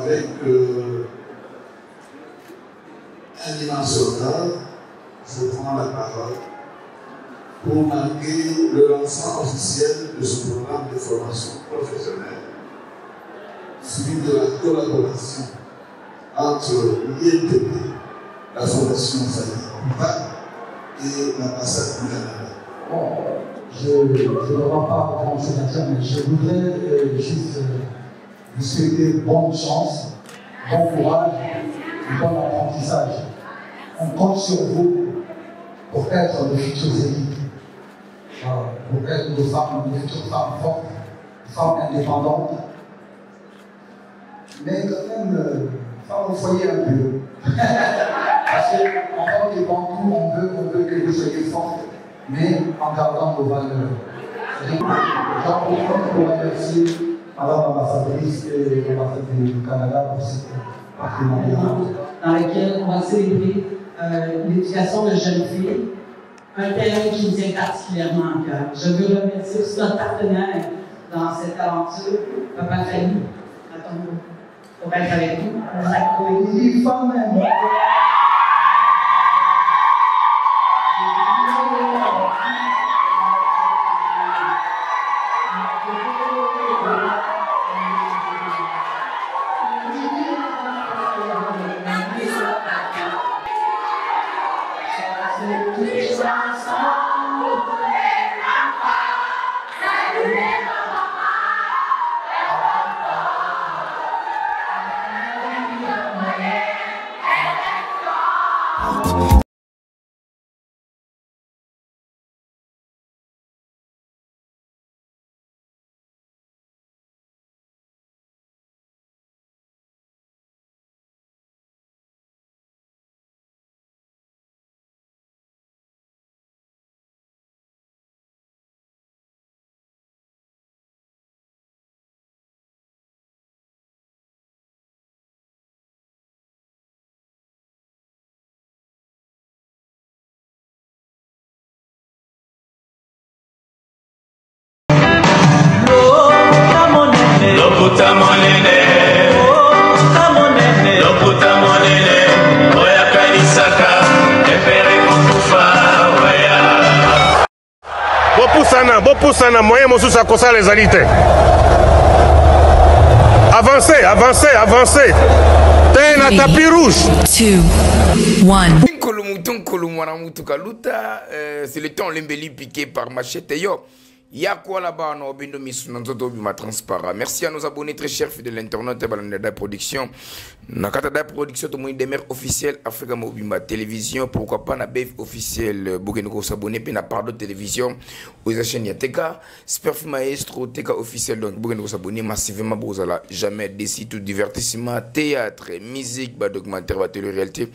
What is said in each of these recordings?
avec un immense honneur, je prends la parole pour marquer le lancement officiel de ce programme de formation professionnelle, suivi de la collaboration entre l'INTP, la Fondation Fayet et l'ambassade du Canada. Bon, je ne vois pas grand chose à dire, mais je voudrais juste vous souhaiter bonne chance, bon courage et bon apprentissage. On compte sur vous pour être de futures élites, pour être de futures femmes fortes, femmes indépendantes, mais quand même, femmes au foyer un peu. Parce qu'en tant que Bantou, on veut que vous soyez fortes, mais en gardant vos valeurs. J'en profite pour remercier Madame l'ambassadrice et l'ambassade du Canada pour cette partenariat. Dans lequel on va célébrer l'éducation de jeunes filles, un thème qui nous tient particulièrement à cœur. Je veux remercier aussi notre partenaire dans cette aventure, Papa Fanny. Attends, on va être avec nous. Il faut même. Bopusana moyen mosusu akosala ezali te. Avancez, avancez, avancez. T'es na tapis rouge. 2, 1. C'est le temps l'embelli piqué par Machete Yo. Y'a quoi là-bas, on a obéi ma transparent. Merci à nos abonnés très chers fidèles de l'internet et de la production. Nakata da production, tout le monde des mères officielles Africa Mobimba télévision. Pourquoi pas na BF officiel Bougenoko s'abonner puis na Pardo télévision aux chaînes Yateka. Sperf Maestro TK officiel donc Bougenoko s'abonner massivement pour jamais décis tout divertissement, théâtre, musique, documentaire, télé-réalité.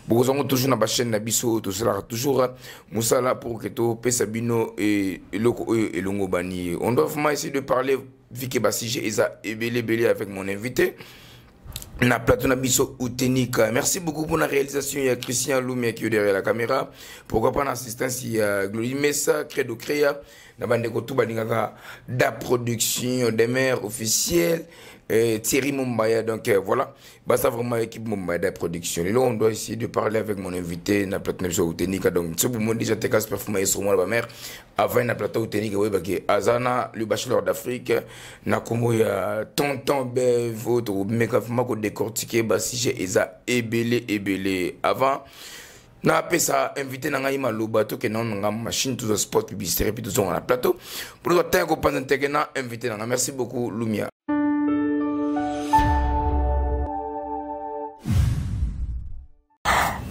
Vous avez toujours na chaîne Nabiso, tout cela toujours Moussala pour que tout Pesabino et Loko et Longobani. On doit vraiment essayer de parler Vicky Bassige et Belé avec mon invité. Na plateau Nabiso Outenika. Merci beaucoup pour la réalisation. Il y a Christian Loumia qui est derrière la caméra. Pourquoi pas l'assistance, il y a Glory Messa, Credo Créa. Na bande ko tuba dinga da production des mères officielles. Thierry Mumbaya, donc voilà, bah ça vraiment équipe Mumbaya de production. Et là on doit essayer de parler avec mon invité na plateau sur Outenika. Donc ce pour moi déjà te casse performance sur moi la mère avant na plateau Outenika ouais bah que Azana le bachelor d'Afrique na como ya tonton be votre meka fama ko décortiquer bah si j'ai eza ebelé avant na appelé ça invité na ngai maloba to que non nga machine tout sport publicitaire puis tout sur la plateau pour le temps qu'on pense que na invité na merci beaucoup Lumia.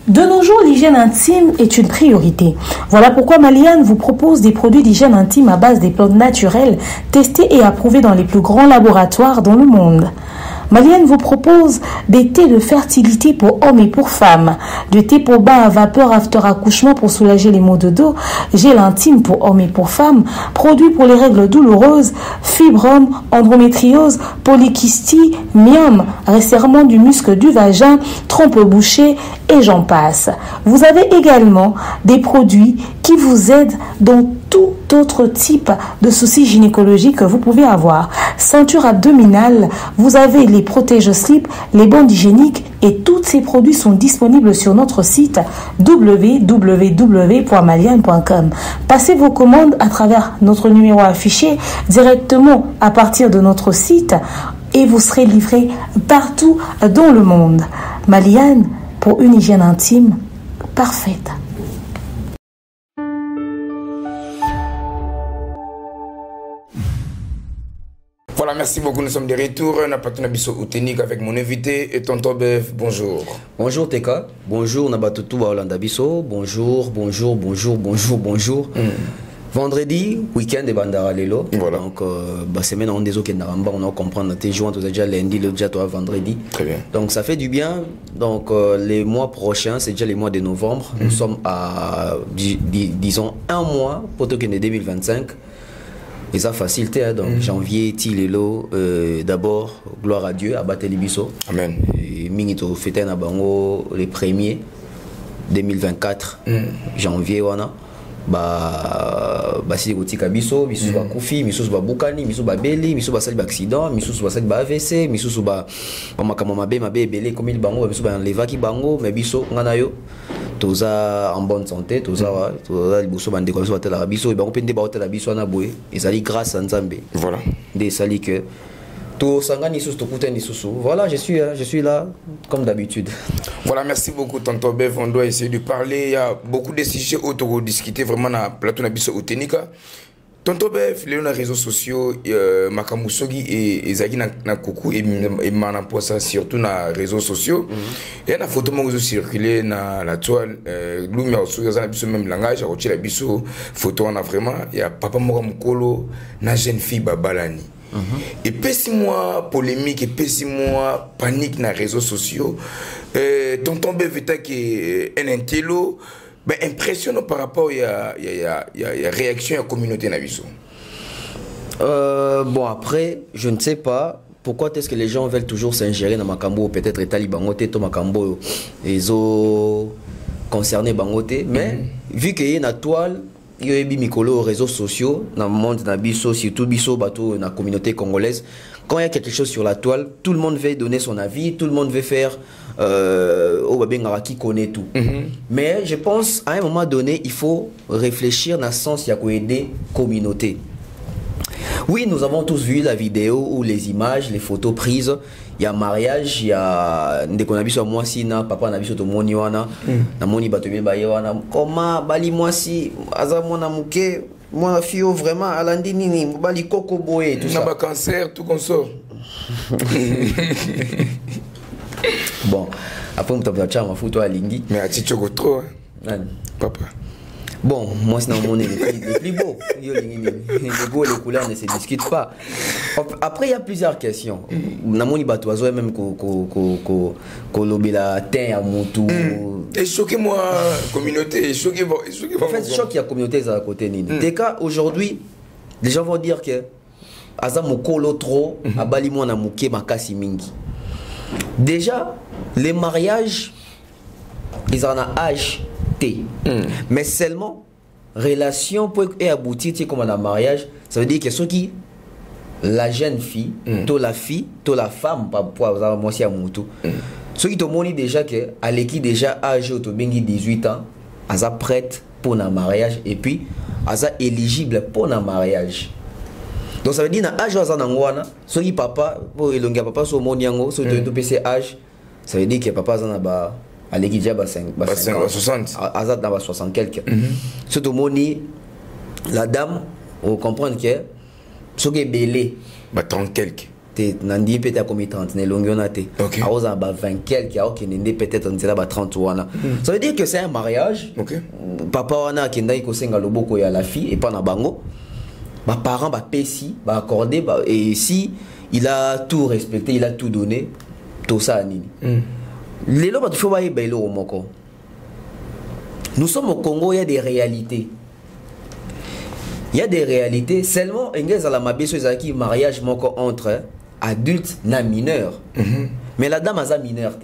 De nos jours, l'hygiène intime est une priorité. Voilà pourquoi Maliane vous propose des produits d'hygiène intime à base des plantes naturelles, testés et approuvés dans les plus grands laboratoires dans le monde. Maliane vous propose des thés de fertilité pour hommes et pour femmes, de thé pour bain à vapeur after accouchement pour soulager les maux de dos, gel intime pour hommes et pour femmes, produits pour les règles douloureuses, fibrome, endométriose, polykystie, myome, resserrement du muscle du vagin, trompe bouchée et j'en passe. Vous avez également des produits qui vous aident dans tout autre type de soucis gynécologiques que vous pouvez avoir. Ceinture abdominale, vous avez les protège-slip, les bandes hygiéniques et tous ces produits sont disponibles sur notre site www.maliane.com. Passez vos commandes à travers notre numéro affiché directement à partir de notre site et vous serez livré partout dans le monde. Maliane, pour une hygiène intime parfaite. Voilà, merci beaucoup. Nous sommes de retour. On a partenaire Bisso Outenique avec mon invité et Tonton Bev. Bonjour. Bonjour Teka. Bonjour Nabatutu Waolanda Bisso. Bonjour. Vendredi, week-end de Bandara Lelo. Voilà. Donc, semaine on des autres on a comprendre tes jours, tu as déjà lundi, le déjà toi vendredi. Très bien. Donc ça fait du bien. Donc les mois prochains, c'est déjà les mois de novembre. Nous sommes à disons un mois pour tout que 2025. Et ça facilité, hein, donc janvier, Tilelo, d'abord, gloire à Dieu, à Bateli Bisso. Amen. Et Mingito fêté na bango les premiers 2024, janvier, wana. Si gotika biso ba kufi miso ba bukani miso ba beli miso ba sali ba accident miso ba sali ba AVC miso ba makama mabe belé comme il bango miso ba enleva ki bango mais biso ngana yo toza en bonne santé toza liboso bande ko so tela biso ba pende ba tela biso na boye ezali grâce à Nzambe. Voilà des sali que tout sangani sous tout putain sous. Voilà, je suis là comme d'habitude. Voilà, merci beaucoup Tonton Bev. On doit essayer de parler. Il y a beaucoup de sujets autour discuter vraiment dans plateau Nabiso Outenika. Tonton Bev, les réseaux sociaux, Makamusogi et Zagi na Kuku et Manaposa surtout dans les réseaux sociaux. Il y a une photo qui circulé dans la toile. L'oumia aussi, il y a même langage. Il y a une photo on a vraiment. Il y a Papa Moramukolo, na jeune fille Babalani. Et puis 6 mois polémique et puis 6 mois panique dans les réseaux sociaux. Tonton Bevita qui est un intello, ben impressionnant par rapport à la réaction de la communauté nabiso. Bon après, je ne sais pas pourquoi est-ce que les gens veulent toujours s'ingérer dans Makambo, peut-être les talibans to Makambo ils ont concerné Bangote, mais vu qu'il y a une toile. Il y a des réseaux sociaux dans le monde nabiso, surtout biso bateau dans la communauté congolaise. Quand il y a quelque chose sur la toile, tout le monde veut donner son avis, tout le monde veut faire qui connaît tout. Mais je pense à un moment donné, il faut réfléchir dans le sens qu'il y a aider communauté. Oui, nous avons tous vu la vidéo ou les images, les photos prises. Il y a mariage, il y a Ndekonabiso Mwasina, papa Nabiso to Moniwana, Namoni Batobe Bayewana. Comment Bali Mwasi, Azamona Muke, moi fio vraiment Alandi Nini, Bali Koko Boé, tout ça. N'a pas cancer, tout comme ça. Bon, après on t'a fait ma photo à Lingui. Mais à Tichoko trop, hein. Papa. Bon, moi c'est dans mon nez les plus beaux. Les goûts et les couleurs ne se discutent pas. Après, il y a plusieurs questions. Namoni Batoizo même qu'on lobby la terre à Moutou. Et choquez-moi, communauté. Choquez-moi. En fait, choque il y a communauté à côté. Des cas, aujourd'hui, les gens vont dire que Azamokolo trop, Abalimo na Mouké Makasi Mingi. Déjà, les mariages, ils en ont âge. Mais seulement relation pour aboutir comme un mariage, ça veut dire que ceux qui la jeune fille, la femme, pas pour avoir moi aussi à Moutou. Ceux qui te montrent déjà que à l'équipe déjà âgé au 18 ans, elle est prête pour un mariage et puis elle est éligible pour un mariage. Donc ça veut dire que l'âge de ceux qui papa, pour elonga papa sur mon yango, sur le PC âge, ça veut dire que papa a à l'équipe déjà 60 Azad dans 60 quelques. Surtout moni la dame on comprend que ce qui est belé 30 quelques. Nandi peut-être comme 30 né longionate. OK. A 20 quelques a qui n'est peut-être on 30 wana. Ça veut dire que c'est un mariage. OK. Papa wana qui ndai ko senga loboko ya la fille et pas na bango. Ba parents ba pesi ba accorder et si il a tout respecté, il a tout donné, tout ça nini. Nous sommes au Congo, il y a des réalités. Il y a des réalités. Seulement, il y a un mariage entre adultes et mineurs. Mais la dame a mineure.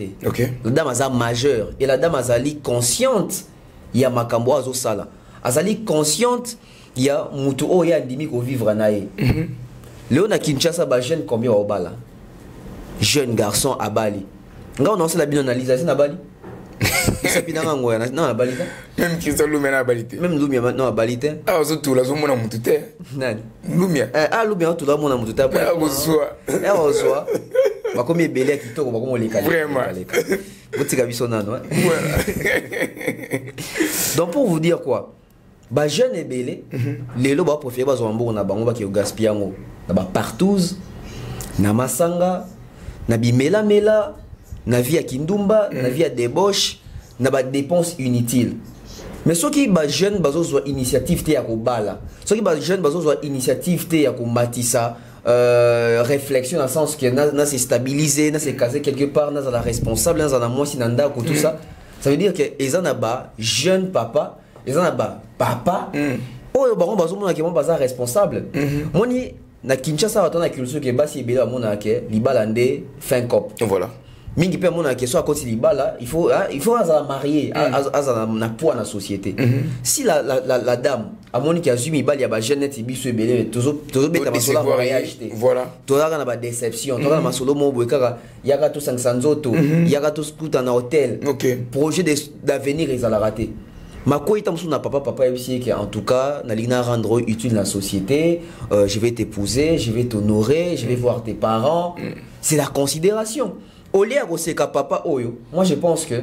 La dame a majeure. Et la dame a consciente. Il y a Makambo Azosala. Elle est consciente il y a mutu o ya ndimi ko vivre nae. Léo na Kinshasa ba jeune combien au bala? Jeune garçon à Bali. Nga on a la binonalisation à Bali. Ça pina ngoya na à Bali. Même qui sont lumia na Bali. Même lumia maintenant à Bali. Ah surtout la zone na mutu te. Nani? Lumia. Ah lumia tout la monde na mutu ta. Ah bonsoir. Ah bonsoir. Ba comme belé kitoko ba comme les kali. Vraiment. Botika biso nano. Donc pour vous dire quoi? Ba jeune et belé, les lots ba préférer ba zombo na bango ba ki gaspiango. Na ba partouze, na masanga, na bimela mela, na vie à kindumba, na vie à débauche, na ba dépenses inutiles. Mais ceux qui ba jeune bazo zo initiative te ya ko bala. Ceux qui ba jeune bazo zo initiative te ya ko matisa. Réflexion dans le sens que na se stabiliser, na se caser quelque part, na la responsable, na la moi sinanda ou tout ça. Ça veut dire que ils en a bas jeune papa, ils en a bas papa. Oh baron bazo mona ke mon bazar responsable. Moni na Kinshasa watona culture ke basi bela mona ke libalande fin cop. Voilà. Mingi pe mona ke so à côté libala, il faut à marier à na poids na société. Si la dame a moni ki azumi bali ya ba jeunette biso ebele tozo beta masola mariage te. Voilà. Toza na ba déception, toza na masolo mo boy kaka yaka to 500 nzoto, yaka to skuta na hôtel. Projet d'avenir ils allaient rater. Ma quoi na papa ici que en tout cas na rendre utile la société, je vais t'épouser, je vais t'honorer, je vais voir tes parents. C'est la considération. Au lieu de papa oyo, moi je pense que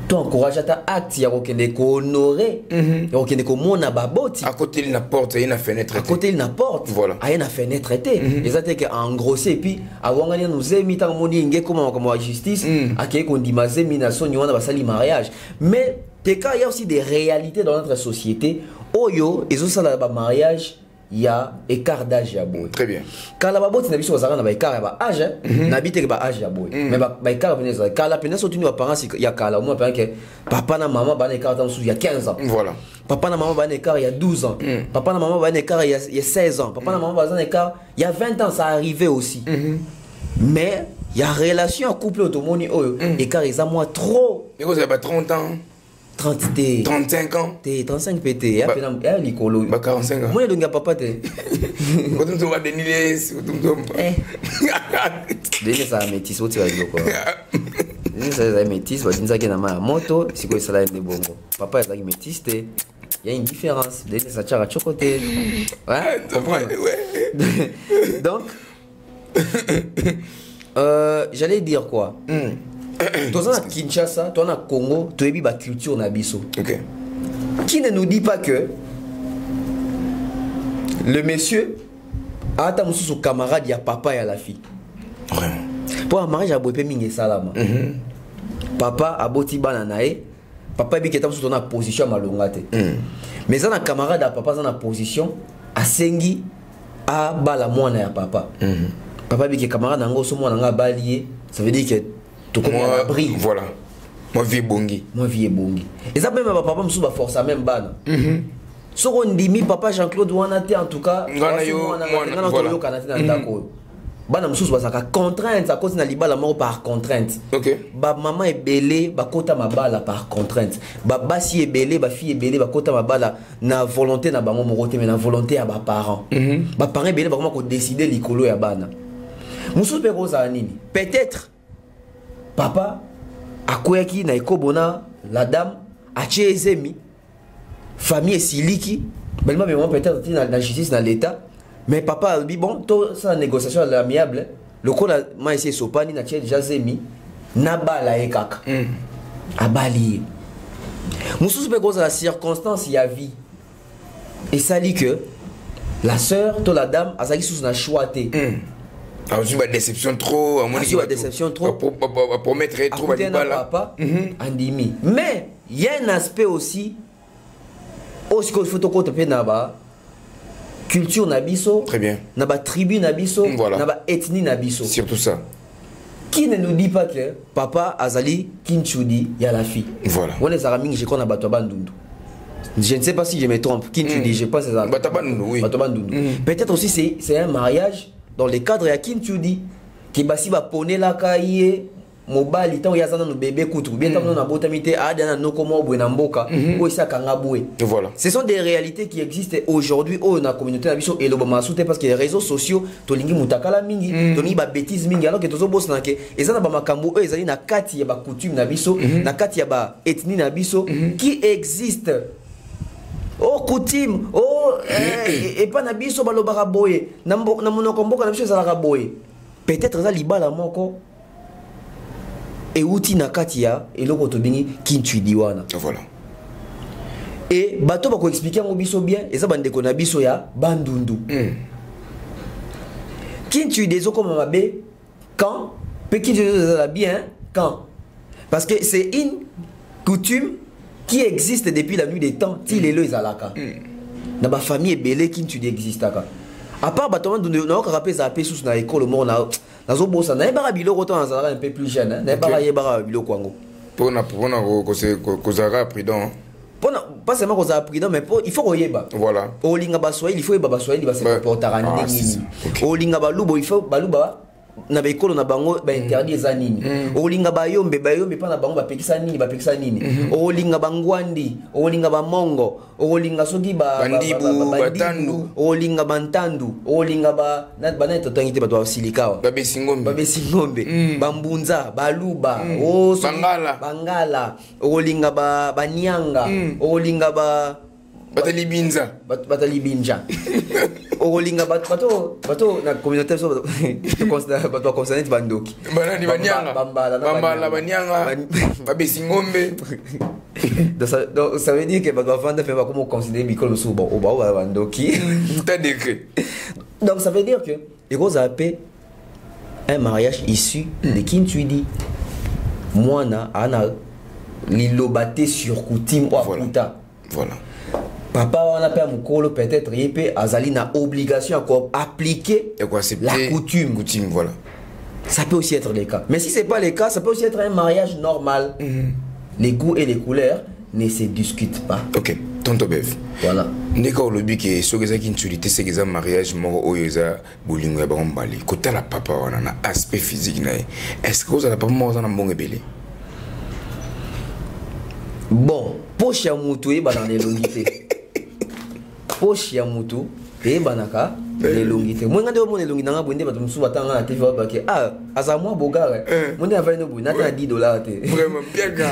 tu encourages à ta acte, il y a honorer, il y a baboti. À côté il n'a porte, il y a une fenêtre. À côté il n'a porte. Voilà. Il y a une fenêtre. Et ça c'est qu'en grossé puis avant gagner nous amis tant moni ngé comme la justice, à qui qu'on dit mazé mination ni on a sali mariage. Mais il y a aussi des réalités dans notre société. Oyo, ils ont ça là mariage. Il y a écart d'âge ya boy. Très bien. Quand la babote na biso bazara na ba écart ya âge, na bité ba âge ya boy. Mais ba écart venez quand la peine surtout nos parents il y a kala moi parce que papa na maman ba écart dans il y a 15 ans. Voilà. Papa na maman ba écart il y a 12 ans. Papa na maman ba écart il y a 16 ans. Papa na maman ba écart il y a 20 ans ça arrivé aussi. Mais il y a relation couple automoni oyo écart ils a moi trop. Et vous avez pas 30 ans. 30 t 35 ans. T 35 pt. Il y a l'icolo. 45 ans. Moi il y a papa te. Quand tu vas déniler, Denis ça métis au tir de quoi. Denis ça métis, va dire que na ma moto, c'est quoi ça là de bongo. Papa est métis te. Il y a une différence. Denis ça tire à chocoté. Ouais, donc j'allais dire quoi? Toi à Kinshasa, toi à Congo, tu as la culture na biso. OK. Qui ne nous dit pas que le monsieur a son camarade, il y a papa et à la fille. Vraiment. Pour un mariage, il y a mingi salama. Papa a boti bananae, papa est dans une position malongate. Mais un camarade à papa dans une position à sengi à bala moana ya papa. Papa est camarade nango so moana balié, ça veut dire que tout comme un abri. Voilà. Moi vie bongi. Moi vie bongi. Et ça même papa me sous force à même ban. So on dit mi papa Jean-Claude Wanate en tout cas. Ngana yo Bana msusu basaka contrainte à cause na libala mort par contrainte. OK. Ba maman est belé, ba kota mabala par contrainte. Ba basi est belé, ba fille est belé, ba kota mabala na volonté na bango morote mais na volonté à ba parents. Ba parents belé ba comment ko décider likolo ya bana. Msusu pe roza nini? Peut-être papa akweki na ekobona la dame a ezemi famille siliki belma mais peut-être la justice dans l'état mais papa a dit bon to ça négociation amiable le ko la ma essayer sopani na déjà zemi na bala ekaka abali mususu pe cause la circonstance ya vie et ça dit que la sœur to la dame azaki sous na choité. Alors, c'est une déception trop. Une déception trop. Pour mettre trop à papa, andimi. Mais il y a un aspect aussi. Aussi qu'il faut que naba culture nabiso. Très bien. Naba tribu nabiso. Voilà. Naba ethnie nabiso. Surtout ça. Qui ne nous dit pas que papa azali kinchudi ya la fille. Voilà. On les amis je connais Batobandundu. Je ne sais pas si je me trompe. Kinchudi, je pense c'est ça. Batobandundu, oui. Batobandundu. Peut-être aussi c'est un mariage. Dans les cadres, il y a qui tu dis qui basi va poner la cahier mobali tant yazana no bébé kutu bien tant na botamité adana no komo bwe na mboka o isa kanga bwe. Voilà. Ce sont des réalités qui existent aujourd'hui au na communauté na biso et le bama soute parce que les réseaux sociaux to lingi mutakala mingi to lingi ba bêtises mingi alors que tozo boss na ke ezana ba makambo e ezali na kati ya ba coutume na biso na kati ya ba ethnie na biso qui existe. Oh coutume oh et pas na biso balobaka boye na monoko mboka na biso ezalaka boye peut-être za libala moko et outi na kati ya eloko to bingi kintuidi wana. Voilà. Et bato bako expliquer ngo biso bien eza bandeko na biso ya bandundu. Kintuidi ezokoma mabe quand pe kintuidi ezala bien quand parce que c'est une coutume qui existe depuis la nuit des temps, il est là, dans ma famille belé qui tu existe à part bateau de non rapé ça paix sous na école mort na zo bossa na ba bilo autant un peu plus jeune na ba yeba bilo kwango pour ko zara prudent pas seulement ko zara prudent mais il faut yeba voilà olinga ba swahili il faut yeba ba swahili ba se comporter ndingi olinga ba lubo il faut baluba na bekolo na bango ba interdit eza nini olinga bayombe pa na bango bapekisa nini olinga bangwandi olinga bamongo olinga soki bandibu batandu olinga bantandu olinga ba na totangi te bato basilikawa babesingombe bambunza baluba bangala olinga banyanga olinga batalibinza olinga bato na communauté so bato concernés bandoki banani banyanga banyanga babesingombe donc ça veut dire que bato vendre fait comment considérer bicol so ba bandoki t'as décret donc ça veut dire que il faut appeler un mariage issu de Kintuidi mwana ana lilobate sur coutume ou aputa voilà. Papa on a peur mukolo peut-être yepé azali na obligation à appliquer la coutume. Voilà. Ça peut aussi être le cas. Mais si c'est pas le cas, ça peut aussi être un mariage normal. Les goûts et les couleurs ne se discutent pas. OK. Tonto Bev. Voilà. Ndeka olobi ke sokeza kintuité c'est que mariage moko oyoza bolingo ya barombali. Kota la papa wana na aspect physique na. Est-ce que vous avez pas mort na mbongo belé? Bon, poche ya mutu eba dans les longités. Poche ya mutu eba naka les longités. Moi ngande mo les longités nga bonde ba musu batanga na TV ba ke aza moi bogare. Monde ava no bu na ta $10 te. Vraiment piaga.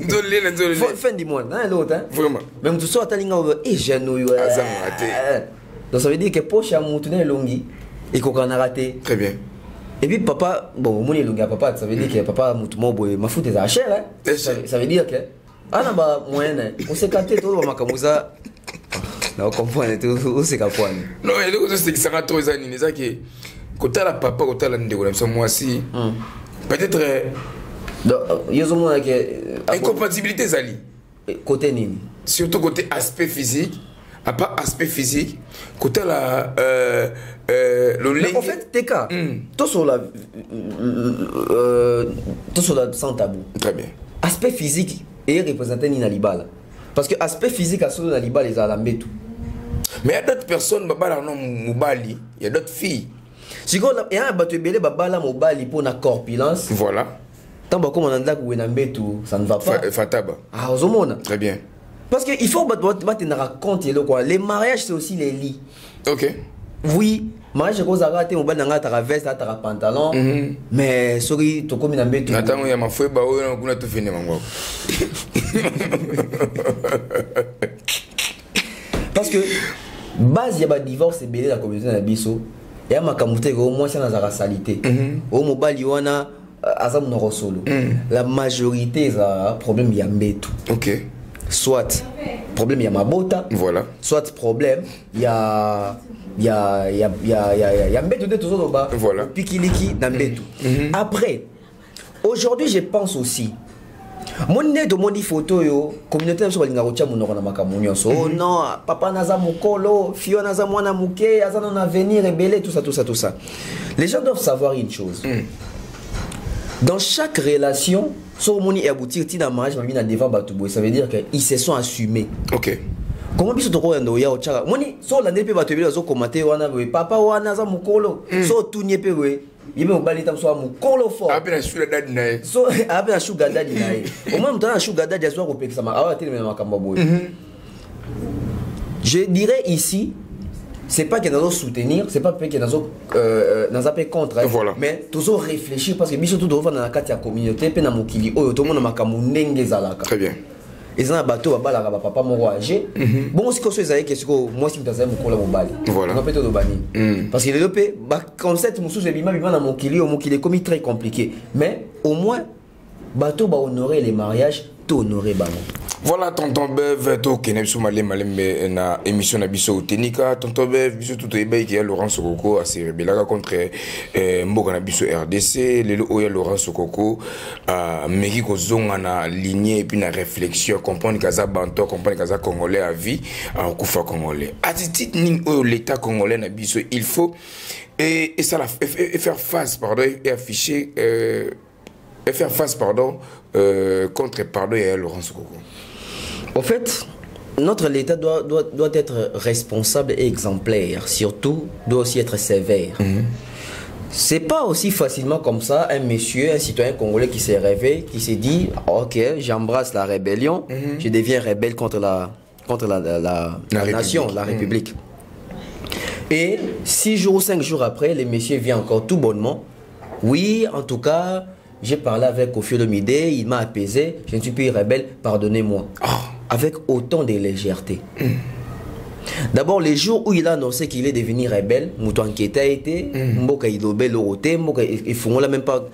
Nzolele. Fin du mois, na l'autre hein. Vraiment. Même tu so atalinga et jeune yo azanga te. Donc ça veut dire que poche ya mutu na longi et ko kana raté. Très bien. Et puis papa, bon mon longi papa, ça veut dire que papa mutu mo boy ma foute est cher hein. Ça veut dire que ana ba moyenne on s'est capté tout ba makamuza na comprendre tout on s'est capté non et donc c'est que ça va trop années ça que kota la papa kota la ndeko na moi si peut-être yozo mona que incompatibilité zali côté nini surtout côté aspect physique à part aspect physique côté la mais en fait t'es cas tout sur la sans tabou très bien aspect physique et représenté ni na libala parce que aspect physique à solo na libala les alambetu mais il y a d'autres personnes babala non mobali il y a d'autres filles si il y a un bateau belé babala mobali pour na corpulence voilà tant ba comme on anda ku na mbetu ça ne va pas fataba ozomona très bien parce que il faut battre na raconter le quoi les mariages c'est aussi les lits. OK oui mariage ko za raté mobali nga ta veste ta pantalon mais sorry to komi na mbetu natango ya mafweba oyo kuna to fene mango parce que base ya ba divorce belé la communauté na biso ya makamute ko moi ça na za salité o mobali wana aza mnoko solo la majorité za problème ya mbetu. OK soit problème ya mabota voilà soit problème ya mbetu de tout ça voilà pikiliki na mbetu. Après aujourd'hui je pense aussi mon né de mon photo yo communauté na so balinga kotia monoko na makamunyo so oh non papa naza mukolo fio naza mwana muke aza na avenir rebelle tout ça les gens doivent savoir une chose dans chaque relation so moni aboutir ti na mariage mami na devant batubo ça veut dire que ils se sont assumés. OK comment biso toko yando ya ochaka moni so la ndepe batu bela zo commenter wana we papa wana za mukolo so tunye pe we il me mobali tam so mukolo fort après sugar daddy na so après sugar daddy na au moins mutana sugar daddy aso ko pekisa ma awa tele ma kamba boy. Je dirais ici, c'est pas qu'il y a dans soutenir, c'est pas qu'il y a dans un peu contre, voilà. mais toujours réfléchir parce que bien sûr tout doit dans la carte de la communauté, puis dans mon kili, oh tout le monde m'a kamundenge zalaka. Très bien. Et ça, bateau, bala papa mon âgé. Bon, aussi que ça que moi si je me colle mon bal. Voilà. On peut tout bani. Parce que le dopé, concept mon sous bima dans mon kili comme très compliqué. Mais au moins, bateau va honorer les mariages, tout honorer bano. Voilà, tonton Bev, to keneb soumale malembe na émission na biso tenika, tonton Bev, biso tout ebe qui a Laurent Sokoko a se rebelaka contre mboka na biso RDC, lelo oya Laurent Sokoko a meki ko zonga na lignée et puis na réflexion, comprendre kaza banto, comprendre kaza congolais à vie, en kufa congolais. Attitude ning oyo l'état congolais na biso, il faut et ça la et faire face pardon et afficher et faire face pardon contre pardon et Laurent Sokoko. Au fait, notre l'État doit être responsable et exemplaire, surtout doit aussi être sévère. C'est pas aussi facilement comme ça un monsieur, un citoyen congolais qui s'est réveillé, qui s'est dit ok, j'embrasse la rébellion, je deviens rebelle contre la nation, la République. Et 6 jours ou 5 jours après, le monsieur vient encore tout bonnement. Oui, en tout cas, j'ai parlé avec Koffi Olomide, il m'a apaisé, je ne suis plus rebelle, pardonnez-moi. Avec autant de légèreté. D'abord, les jours où il a annoncé qu'il est devenu rebelle, Moutou enquêté a été, Mboka Idobé l'oroté, Mboka ils font la même pas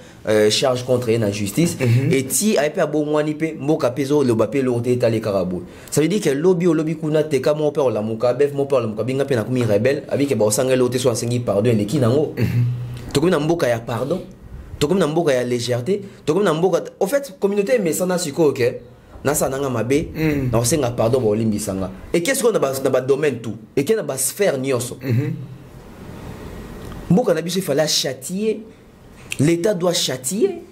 charge contre la justice, et si a été à Bomouanipe, Mboka Pezo le bapé l'oroté est allé carabou. Ça veut dire que lobby kuna teka mon père la Mouka Bef, mon père la Mouka Binga Pena comme rebelle, avec que Baosanga l'oroté soit enseigné pardon et les kinango. Tout comme Mboka ya pardon, tout comme Mboka ya légèreté, tout comme Mboka. Au fait, communauté mais ça n'a su quoi, ok? Nasa nanga mabe na osenga pardon ba olimbisanga et qu'est-ce qu'on a dans ba domaine tout et qu'est na ba sphère nyonso mboka na biso il fallait châtier, l'État doit châtier,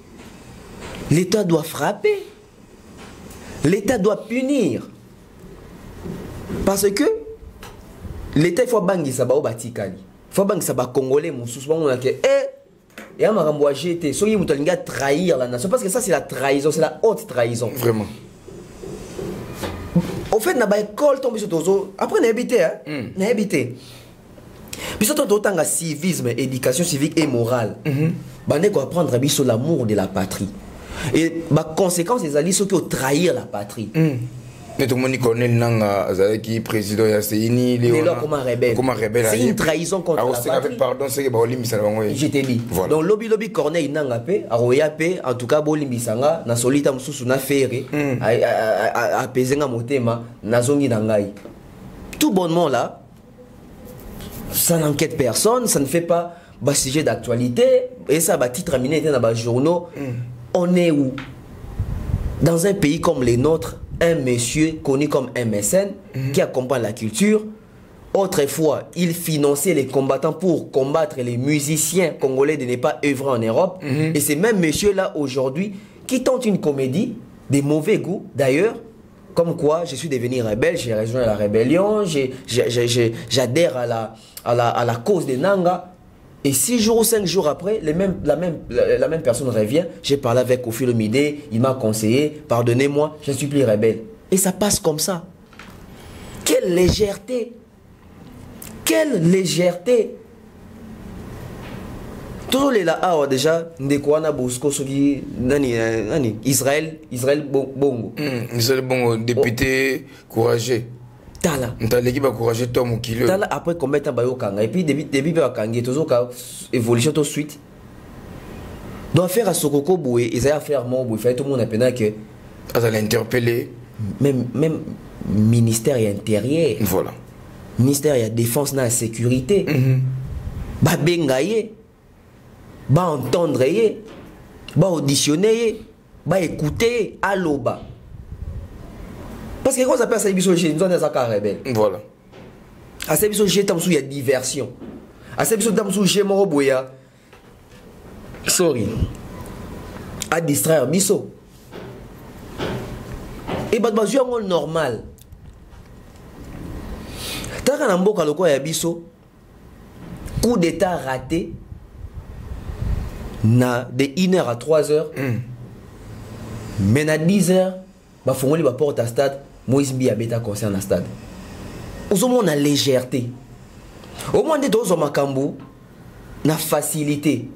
l'État doit frapper, l'État doit punir parce que l'État il faut bangisa ba obatikali, faut bangisa ba congolais mususu bango na ke et amarambo a jeté soki mutolinga trahir la nation parce que ça c'est la trahison, c'est la haute trahison vraiment. Au fait, na ba école tombe sur tozo. Après na habité na habité. Puis surtout autant à civisme, éducation civique et morale. Bande ko apprendre biso l'amour de la patrie. Et ma conséquence les alliés ceux qui ont trahir la patrie. Mais tout le monde connaît Nanga qui président Yasséini, comme un rebelle. C'est une trahison contre la patrie. Pardon, c'est que Bolimbisa. Je t'ai dit. Voilà. Donc lobby Corneille Nanga pe, Aroya pe, en tout cas Bolimbisanga, na solita mususu na ferré, apaisenga motema, na zongi nangai. Tout bonnement là, ça n'enquête personne, ça ne fait pas bas sujet d'actualité, et ça va titre miné dans les journaux. On est où? Dans un pays comme le nôtre, un monsieur connu comme MSN qui accompagne la culture. Autrefois, il finançait les combattants pour combattre les musiciens congolais de ne pas œuvrer en Europe. Et c'est même monsieur-là aujourd'hui qui tente une comédie de mauvais goût d'ailleurs. Comme quoi, je suis devenu rebelle, j'ai rejoint la rébellion, j'adhère à la cause de Nanga. Et 6 jours ou 5 jours après, la même personne revient. J'ai parlé avec Koffi Olomide, il m'a conseillé, pardonnez-moi, je ne suis plus rebelle. Et ça passe comme ça. Quelle légèreté! Quelle légèreté! Toujours les là, déjà, Ndekwana Bosco, Israël Bongo. Israël Bongo, député courageux. Tala. L'équipe a encouragé Tom ou Kilo. Tala après combien de temps bayo kanga et puis depuis ba kanga toujours ka évolution tout de suite. Donc faire à Sokoko Boué, ils allaient faire mon Boué, fait tout le monde appena que ça l'interpeller même ministère et intérieur. Voilà. Ministère et défense na sécurité. Ba bengaye. Ba entendre ye. Ba auditionner, ba écouter aloba. Parce que quand on s'appelle ça, nous sommes des rebelles. Voilà. À ce moment-là, il y a diversion. À ce moment-là, il y a sorry. À distraire biso. Et bah c'est normal. Tant qu'on a mboka loko ya biso, coup d'état raté. na de 1h à 3h mais na 10h bafongoli baporte à stade Moïse Mbi abeta concert na stade ozomona légèreté au moins nde tozo makambo na facilité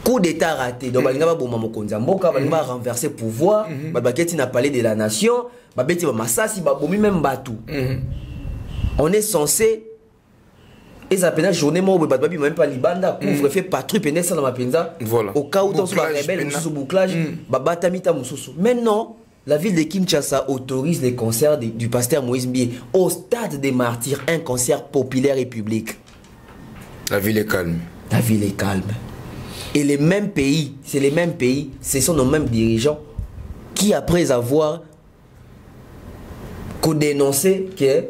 coup d'état raté donc balinga baboma mokonzi ya mboka balinga renverser pouvoir babaketi na palais de la nation babeti ba masasi babomi même batou on est censé et ça peine journée mo babi même pas libanda couvre fait patrouille peine ça dans ma penza au cas où dans la rebelle sous bouclage babata mita mususu maintenant la ville de Kinshasa autorise les concerts du pasteur Moïse Mbi au stade des martyrs, un concert populaire et public. La ville est calme. La ville est calme. Et les mêmes pays, c'est les mêmes pays, ce sont nos mêmes dirigeants qui, après avoir dénoncé que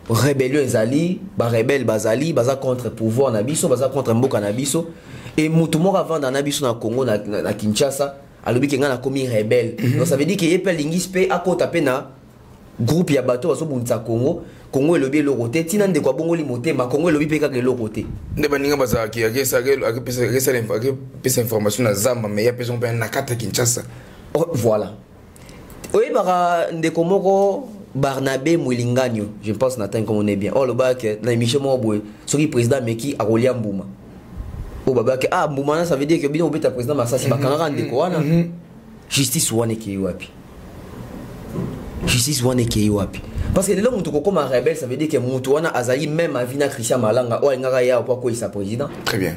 rébellion Zali, rebelle Bazali, baza contre pouvoir Nabiso, baza contre Mboka Nabiso, et Moutoumor avant dans Nabiso na Congo, na Kinshasa, alobi ke nga na komi rebelle. Donc ça veut dire que yepel lingis pe akota pe na groupe ya bato baso bunza Congo, Congo elobi lo côté, tina nde kwa bongo li motema, Congo elobi pe ka ke lo côté. Nde baninga baza ki akesa pesa information na zamba mais ya pesa pe na kata Kinshasa. Voilà. Oui bara ndeko moko Barnabé Moulinganyo, je pense n'atteint comme on est bien. Oh le bac na émission mo boy, soki président Meki a Rolia Mbouma. Oh baba que ah Mbouma ça veut dire que bino obeta président Masasi bakanga ndeko wana. Justice wane ki wapi. Justice wane ki wapi. Parce que là mutu ko comme rebelle ça veut dire que mutu wana azali même avina Christian Malanga o ngara ya pour quoi il sa président. Très bien.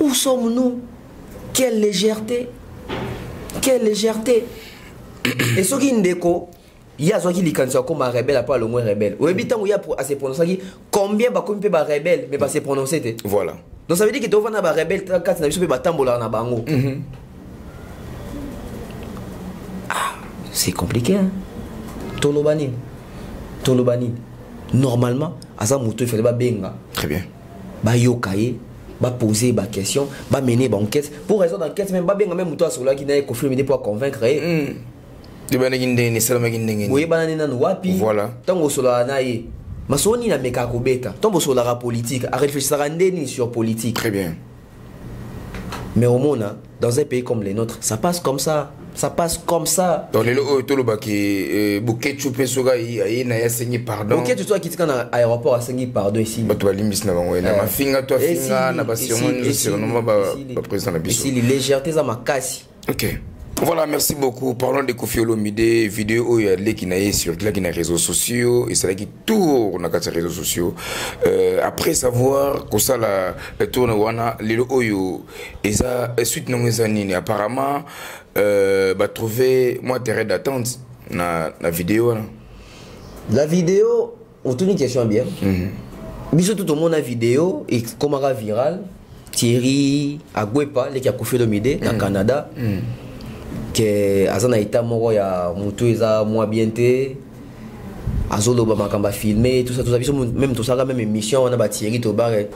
Où sommes-nous? Quelle légèreté. Quelle légèreté. Et ce qui ndeko il y a ceux qui likansa comme un rebelle pas le moins rebelle. Ou habitant où il y a pour assez prononcer combien ba comme ba rebelle mais pas se prononcer. Voilà. Donc ça veut dire que tu vas na ba rebelle quand na biso pe batambola na bango. Ah, c'est compliqué hein. Tolobani. Normalement, asa muto il fallait ba benga. Très bien. Ba yokaye, ba poser ba question, ba mener ba enquête. Pour raison d'enquête même ba benga même muto asola qui na confirmer pour convaincre. Oui, voilà. Tant que cela naïe, ma soni na meka kobeta. Tant que cela politique, à réfléchir sur politique. Très bien. Mais au monde, dans un pays comme le nôtre, ça passe comme ça. Ça passe comme ça. Dans les lots, tout le bac, bouquet choupe soga, il n'a pas saigné pardon. Bouquet, tu dois quitter un aéroport à saigner pardon ici. Bah, toi, limite, n'a pas finga, toi, finga, n'a pas président la ici, les légèretés à ma casse. Ok. Voilà, merci beaucoup. Parlons de Koffi Olomide, vidéo où il y a des qui n'aillent sur les réseaux sociaux et c'est là qui tourne dans les réseaux sociaux. Après savoir que ça la tourne wana les oyo et ça suite non les apparemment bah trouver moi terrain d'attente na vidéo là. La vidéo on tourne une question bien. Biso tout le monde la vidéo et comment va viral Thierry Agwepa les qui a Koffi Olomide dans Canada. Que azana ita moko ya mutu eza moi bienté azolo ba makamba filmer tout ça même tout ça même émission on a ba Thierry Tobare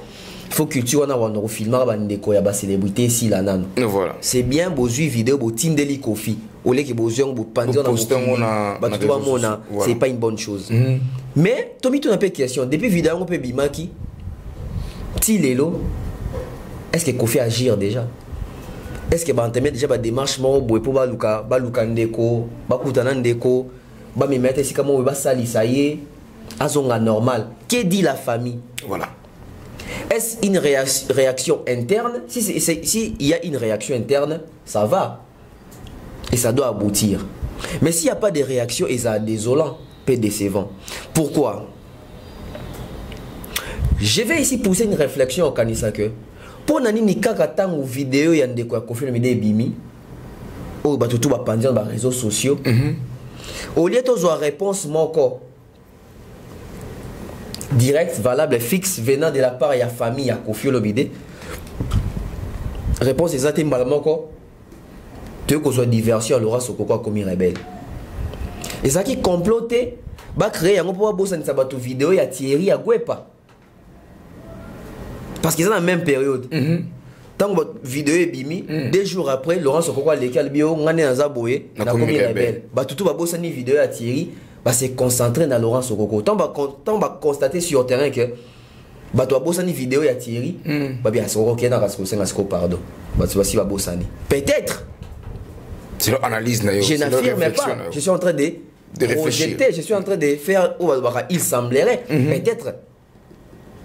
faut culture on a on filmer ba ndeko ya ba célébrité si la nan voilà c'est bien bozui vidéo bo tindeli Koffi au lieu que bozui on bo pandir na ba tout ba mona c'est pas une bonne chose mais tomi tout na pe question depuis vidéo on peut bimaki ti lelo est-ce que Koffi agir déjà. Est-ce que tu as déjà des démarches pour baluka ndeko, bakutana ndeko, ba me mettre ici comment ba sali ça y est, azonga normal. Que dit la famille? Voilà. Est-ce une réaction interne? Si il y a une réaction interne, ça va. Et ça doit aboutir. Mais s'il n'y a pas de réaction, et ça désolant, peu décevant. Pourquoi? Je vais ici pousser une réflexion au Kanisa que pour nani kaka tango vidéo ya ndeko ya Koffi Olomide bimi o batutu ba pandir ba réseaux sociaux au lieu de avoir réponse moko direct valable fixe venant de la part ya famille ya Koffi Olomide réponse exacte mbala moko te ko soit diversion Laurent Sokoko comme rebelle et ça qui comploté ba créer yango pour bossa ni sabatu vidéo ya Thierry Agwepa. Parce qu'ils sont dans la même période. Tant que votre vidéo est bimi, 2 jours après, Laurent Sokoko a l'école bio, on est dans Zaboye, on a commis rebelle. Bah tout va bosser une vidéo à Thierry, bah c'est concentré dans Laurent Sokoko. Tant va constater sur le terrain que bato babosani vidéo ya Thierry babia soko kena kaskosenga siko pardon bato basi babosani peut-être c'est leur analyse na yo je n'affirme pas je suis en train de réfléchir je suis en train de faire il semblerait peut-être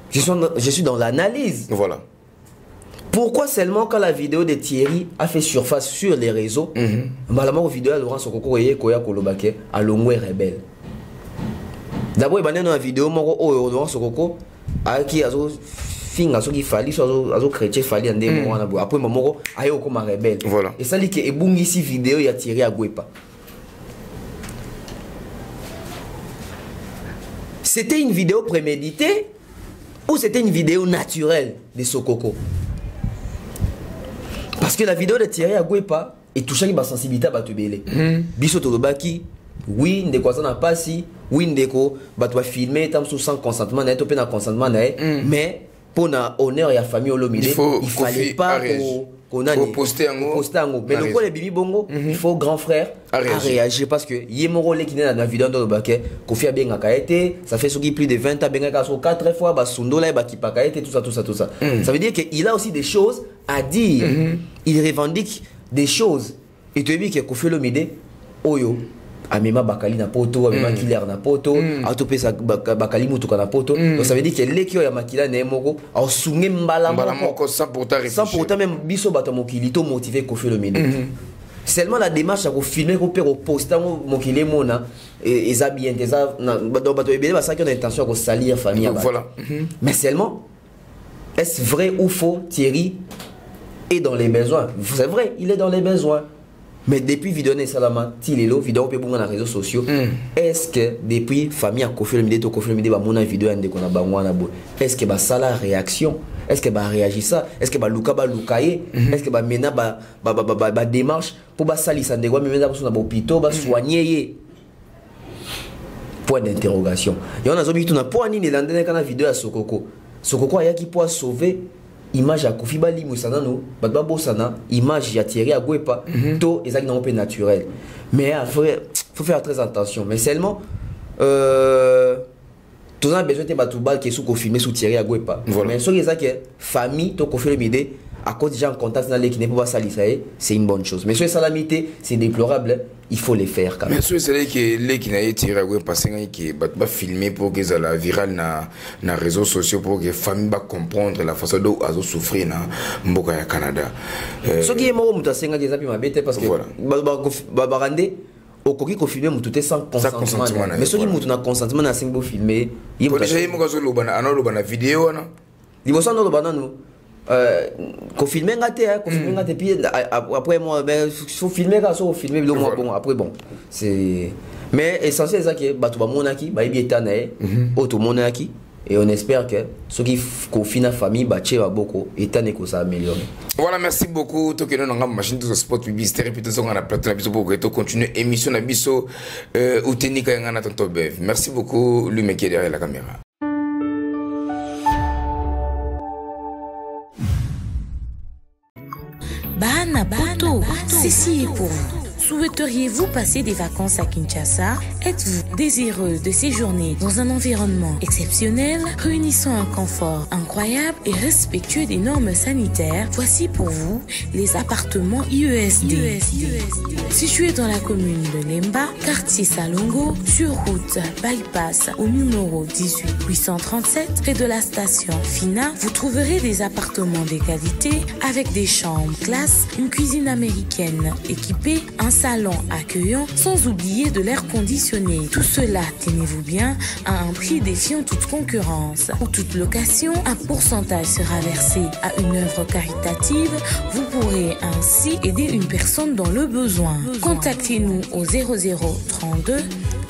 je suis dans l'analyse voilà. Pourquoi seulement quand la vidéo de Thierry a fait surface sur les réseaux malamu vidéo ya Laurent Sokoko eye koya kolobake alongwe rebelle d'abord il y a une vidéo où Laurent Sokoko qui a finga soki fali azo chrétien fali ande mo wana bo après momoko ayo ko ma rebelle voilà et ça dit que ebungisi vidéo ya Thierry Agwepa c'était une vidéo préméditée ou c'était une vidéo naturelle de Sokoko parce que la vidéo de Thierry Agwepa est touchée par sensibilité à Batubele biso tolobaki oui ndeko ça n'a pas si oui ndeko bato ba filmer tam sous sans consentement na to pe na consentement na mais pour na honneur ya famille Olomide il fallait pas qu'on a poster en mais le quoi les bibi bongo il faut grand frère à réagir parce que yemoro le qui na na vidéo de baké Kofi Abenga ka été ça fait soki plus de 20 ans benga ka so 4 fois ba sundola ba ki pa ka été tout ça ça veut dire que il a aussi des choses à dire il revendique des choses et tu dis que Kofi Olomide oyo amema bakali na poto amema killer na poto atopesa bakali mutuka na poto donc ça veut dire que lekio ya makila na moko au sunge mbala moko sans pourtant même biso bato mokili to motiver Kofi Olomide seulement la démarche à filmer ko pe poster mokili mona eza bien eza bato ebele ba ça qui ont intention de salir famille voilà mais seulement est-ce vrai ou faux Thierry est dans les besoins c'est vrai il est dans les besoins. Mais depuis vidéo Salama, Tilelo, vidéo peut dans les réseaux sociaux. Est-ce que depuis famille à Kofi Olomide to Kofi Olomide ba mona vidéo ande ko na bangwana bo. Est-ce que ba sala réaction? Est-ce que ba réagir ça? Est-ce que ba luka ba lukaye? Est-ce que ba mena ba démarche pour ba salisa ndeko même na ba hôpital ba soigner? Point d'interrogation. Et on a zobi tout na point ni landene kana vidéo à Sokoko. Sokoko ayaki pour sauver image ya Kofi Bali Musana no batba bosana image ya Thierry Agwepa to ezaki na peu naturel mais après faut faire très attention mais seulement tout ça besoin de batubal qui sous filmer sous Thierry Agwepa mais ce qui est que famille to Kofi Olomide à cause déjà en contact dans l'équipe pour ça c'est une bonne chose mais sur salamité c'est déplorable il faut les faire quand même. Mais c'est là que les qui n'aient tiré à passer qui va filmer pour que ça la viral na réseaux sociaux pour que famille va comprendre la façon dont ils souffrir na mboka ya Canada. Ce qui est mort mutasenga des amis m'abete parce que babarande okoki ko filmer mututé sans consentement mais ce qui mutu na consentement na singbo filmer il faut déjà yimo kazo lobana analo bana vidéo na liboso no lobana no qu'on filme puis après moi ben faut filmer quand faut filmer le mois bon après bon c'est mais essentiel ça que bato ba monaki ba bietana auto monaki et on espère que ce qui confine la famille ba tcheba boko etane ko ça améliorer. Voilà, merci beaucoup to que nous ngam machine de sport publicitaire puis to ngana plateau na biso pour que to continuer émission na biso ou technique ngana tonto bev. Merci beaucoup lui mec qui est derrière la caméra. Bana Poto, ceci est pour vous. Souhaiteriez-vous passer des vacances à Kinshasa? Êtes-vous désireux de séjourner dans un environnement exceptionnel, réunissant un confort incroyable et respectueux des normes sanitaires? Voici pour vous les appartements IESD. Situés dans la commune de Lemba, quartier Salongo, sur route Bypass au numéro 18837, près de la station Fina, vous trouverez des appartements de qualité avec des chambres classe, une cuisine américaine équipée, un salon accueillant, sans oublier de l'air conditionné. Tout cela, tenez-vous bien, à un prix défiant toute concurrence. Pour toute location, un pourcentage sera versé à une œuvre caritative. Vous pourrez ainsi aider une personne dans le besoin. Contactez-nous au 0032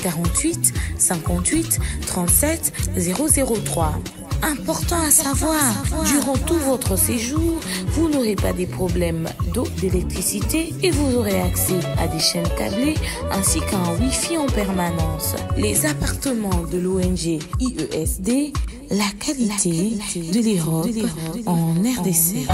48 58 37 003. Important à savoir, durant tout votre séjour, vous n'aurez pas des problèmes d'eau, d'électricité et vous aurez accès à des chaînes câblées ainsi qu'à un Wi-Fi en permanence. Les appartements de l'ONG IESD, la qualité de l'Europe en RDC.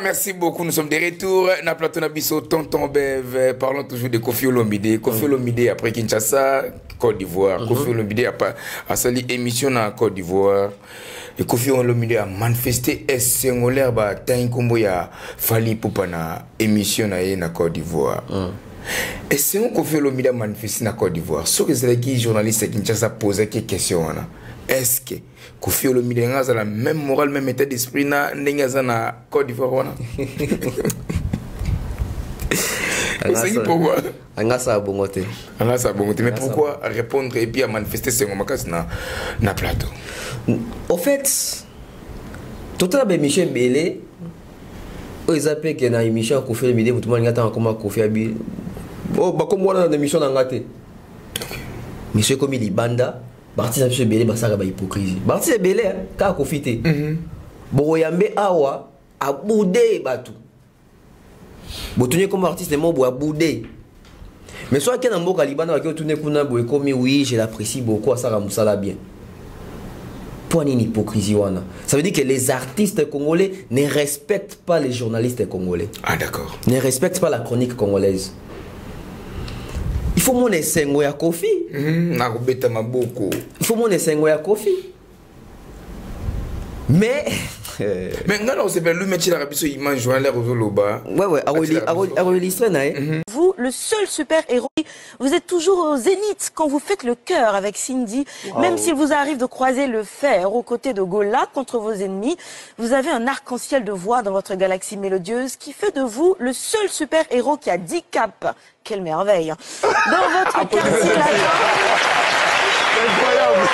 merci beaucoup. Nous sommes de retour. Na plateau Nabiso, Tonton Bev. Parlons toujours de Kofi Olomide. Kofi Olomide après Kinshasa, Côte d'Ivoire. Kofi Olomide a sali émission na Côte d'Ivoire. Et Kofi Olomide a manifesté singulaire ba Tankombo ya Fali Poupa na émission na Côte d'Ivoire. Et c'est un Kofi Olomide a manifesté na Côte d'Ivoire. Ce que c'est qui journaliste Kinshasa posait quelques questions. Est-ce que Kofi Olomide a la même morale, même état d'esprit na Côte d'Ivoire? C'est pourquoi? Mais pourquoi répondre et puis à manifester ce moment na plateau? Au fait, tout à l'heure, Michel Bélé, ils appellent qu'il y a une émission à Kofi Olomide, vous demandez comment Kofi Olomide. Oh, bah comme moi dans l'émission d'Angaté. Monsieur comme il banda, Barti a Michel Bélé, bah ça va hypocrisie. Barti est Bélé, car Kofi té. Bon, Yambe Awa a boudé Batou. Bon, tu comme artiste, les mots bois boudé. Mais soit qu'il y a un mot Kalibana qui a tourné comme oui, je l'apprécie beaucoup, ça va bien. Point une hypocrisie. Ça veut dire que les artistes congolais ne respectent pas les journalistes congolais. Ah d'accord. Ne respectent pas la chronique congolaise. Il faut mon essengo ya Kofi. Il faut mon essengo ya Kofi. Mais maintenant, c'est bien lui mettre la rabisso image jouant l'air aux loba. Ouais, vous, le seul super-héros, vous êtes toujours au zénith quand vous faites le cœur avec Cindy. Même s'il vous arrive de croiser le fer aux côtés de Gola contre vos ennemis, vous avez un arc-en-ciel de voix dans votre galaxie mélodieuse qui fait de vous le seul super-héros qui a 10 caps. Quelle merveille. Dans votre quartier incroyable.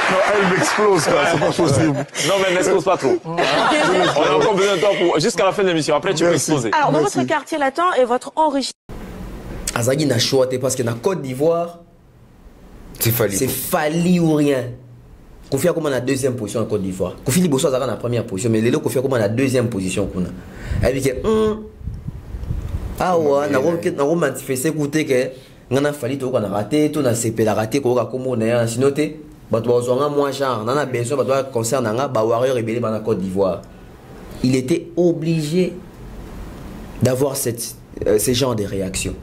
Non, elle m'explose, quoi. C'est pas possible. Non, mais n'explose pas trop. On a encore besoin de temps pour jusqu'à la fin de l'émission. Après, tu peux exploser. Alors, dans votre quartier latin et votre enrichissement. Azagi n'a choisi parce que dans Côte d'Ivoire, c'est Fali ou rien. Kofi a comme la deuxième position en Côte d'Ivoire. Kofi Liboso a la première position, mais Lelo Kofi a comme la deuxième position. Elle dit que ah ouais, n'a manifesté que on a fallu tout qu'on a raté, tout on a CP la raté qu'on a comme on est sinon t'es bah toi on a moins genre on a besoin bah toi concerne un bah warrior rebelle dans la Côte d'Ivoire. Il était obligé d'avoir ce genre de réaction.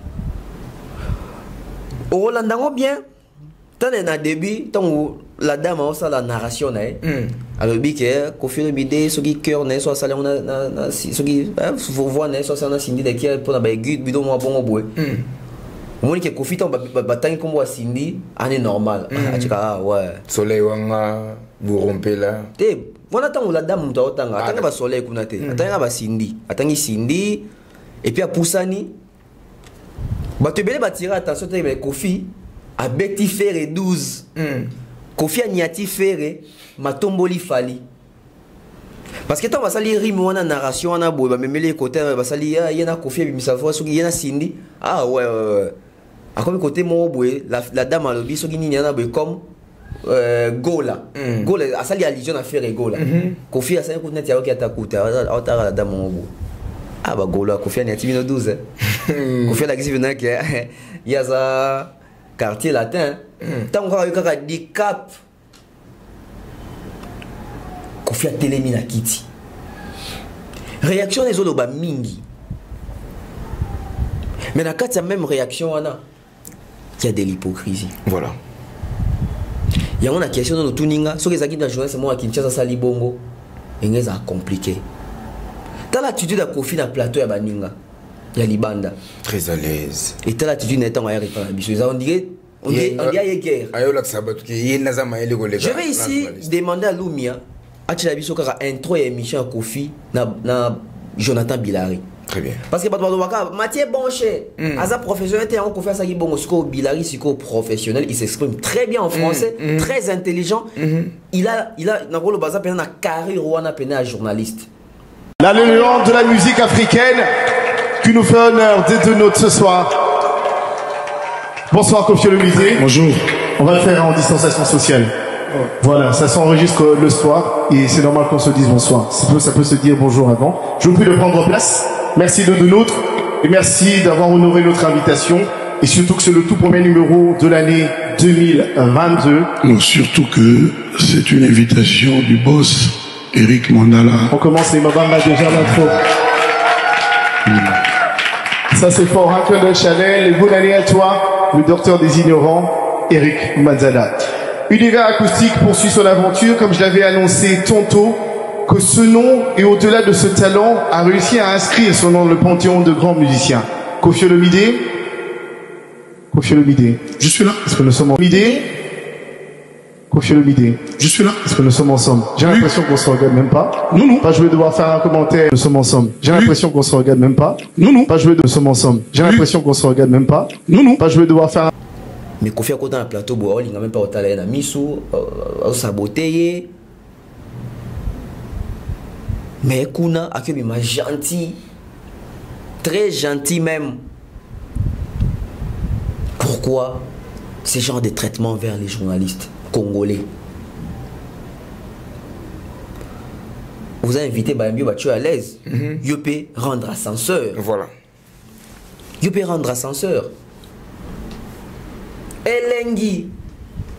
Au Hollande bien, tant un début, tant la dame a aussi la narration alors que Kofi Olomide ce qui cœur n'est soit salé on a ce qui vous voyez soit ça on a signé de qui pour la baguette bidon moi bon au bout. Moi que Kofi tant bataille comme moi Cindy année normale. Ah ouais. Soleil wanga vous rompez là. Té voilà tant la dame muta otanga atanga ba soleil kuna té atanga ba Cindy atangi Cindy et puis à Poussani ba te belé ba tirer attention té mais Kofi a Betty Ferré 12. Kofi a Niati Ferré matomboli Fali. Parce que tant va sali rime on a narration on a boy ba memeli côté va sali ya na Kofi bimisa fois so na Cindy ah ouais à comme côté mon boy la dame a lobi so ki ni na boy comme Gola Gola a sali allusion à faire Gola Kofi a sali ko net ya ki atakuta la dame mon boy ah bah Gola Kofi a Niati 12 Kofi la gisi vena que ya za quartier latin tant qu'on a eu kaka di cap Kofi a télémi na kiti réaction les autres ba mingi mais na kati ya même réaction wana il y a de l'hypocrisie voilà il y a une question dans tuninga so que ça qui dans journée c'est moi qui Kinshasa sali bongo engeza compliqué dans l'attitude de Kofi na plateau ya baninga ya libanda très à l'aise et dans l'attitude n'étant à répondre biso on dirait guerre. Je vais ici demander à Lumia à biso kaka intro et émission à Kofi na Jonathan Bilari. Très bien. Parce que Mathieu Bonché, Aza professionnel, on confie à ça qui bon Bilari, psycho professionnel, il s'exprime très bien en français, très intelligent. Il a dans le bazar pendant na carrière Rwanda pendant journaliste. La légende de la musique africaine qui nous fait honneur d'être de notre ce soir. Bonsoir Kofi Olomide. Bonjour. On va le faire en distanciation sociale. Voilà, ça s'enregistre le soir et c'est normal qu'on se dise bonsoir. Ça peut se dire bonjour avant. Je vous prie de prendre place. Merci de nôtre et merci d'avoir honoré notre invitation et surtout que c'est le tout premier numéro de l'année 2022. Non, surtout que c'est une invitation du boss Eric Mandala. On commence les Mabamba déjà l'intro. Ça c'est fort, un clin d'œil Chanel. Et bonne année à toi, le docteur des ignorants, Eric Mandala. Univers acoustique poursuit son aventure, comme je l'avais annoncé tantôt, que ce nom et au-delà de ce talent a réussi à inscrire son nom dans le panthéon de grands musiciens. Koffi Olomide. Koffi Olomide. Je suis là. Est-ce que nous sommes en Olomide? Koffi Olomide. Je suis là. Est-ce que nous sommes ensemble? J'ai l'impression qu'on se regarde même pas. Non, non. Pas, je vais devoir faire un commentaire. Nous sommes ensemble. J'ai l'impression qu'on se regarde même pas. Non, non. Pas, je vais. Nous sommes ensemble. J'ai l'impression qu'on se regarde même pas. Non, non. Pas, je vais devoir faire un... Mais Koffi a côté un plateau, il n'a même pas au talent à Missou, à saboter. Mais Kuna a m'a gentil, très gentil même. Pourquoi ce genre de traitement vers les journalistes congolais? Vous avez invité Bayambio Batio à l'aise. Yopé rendre ascenseur. Voilà. Yopé rendre ascenseur. Elengi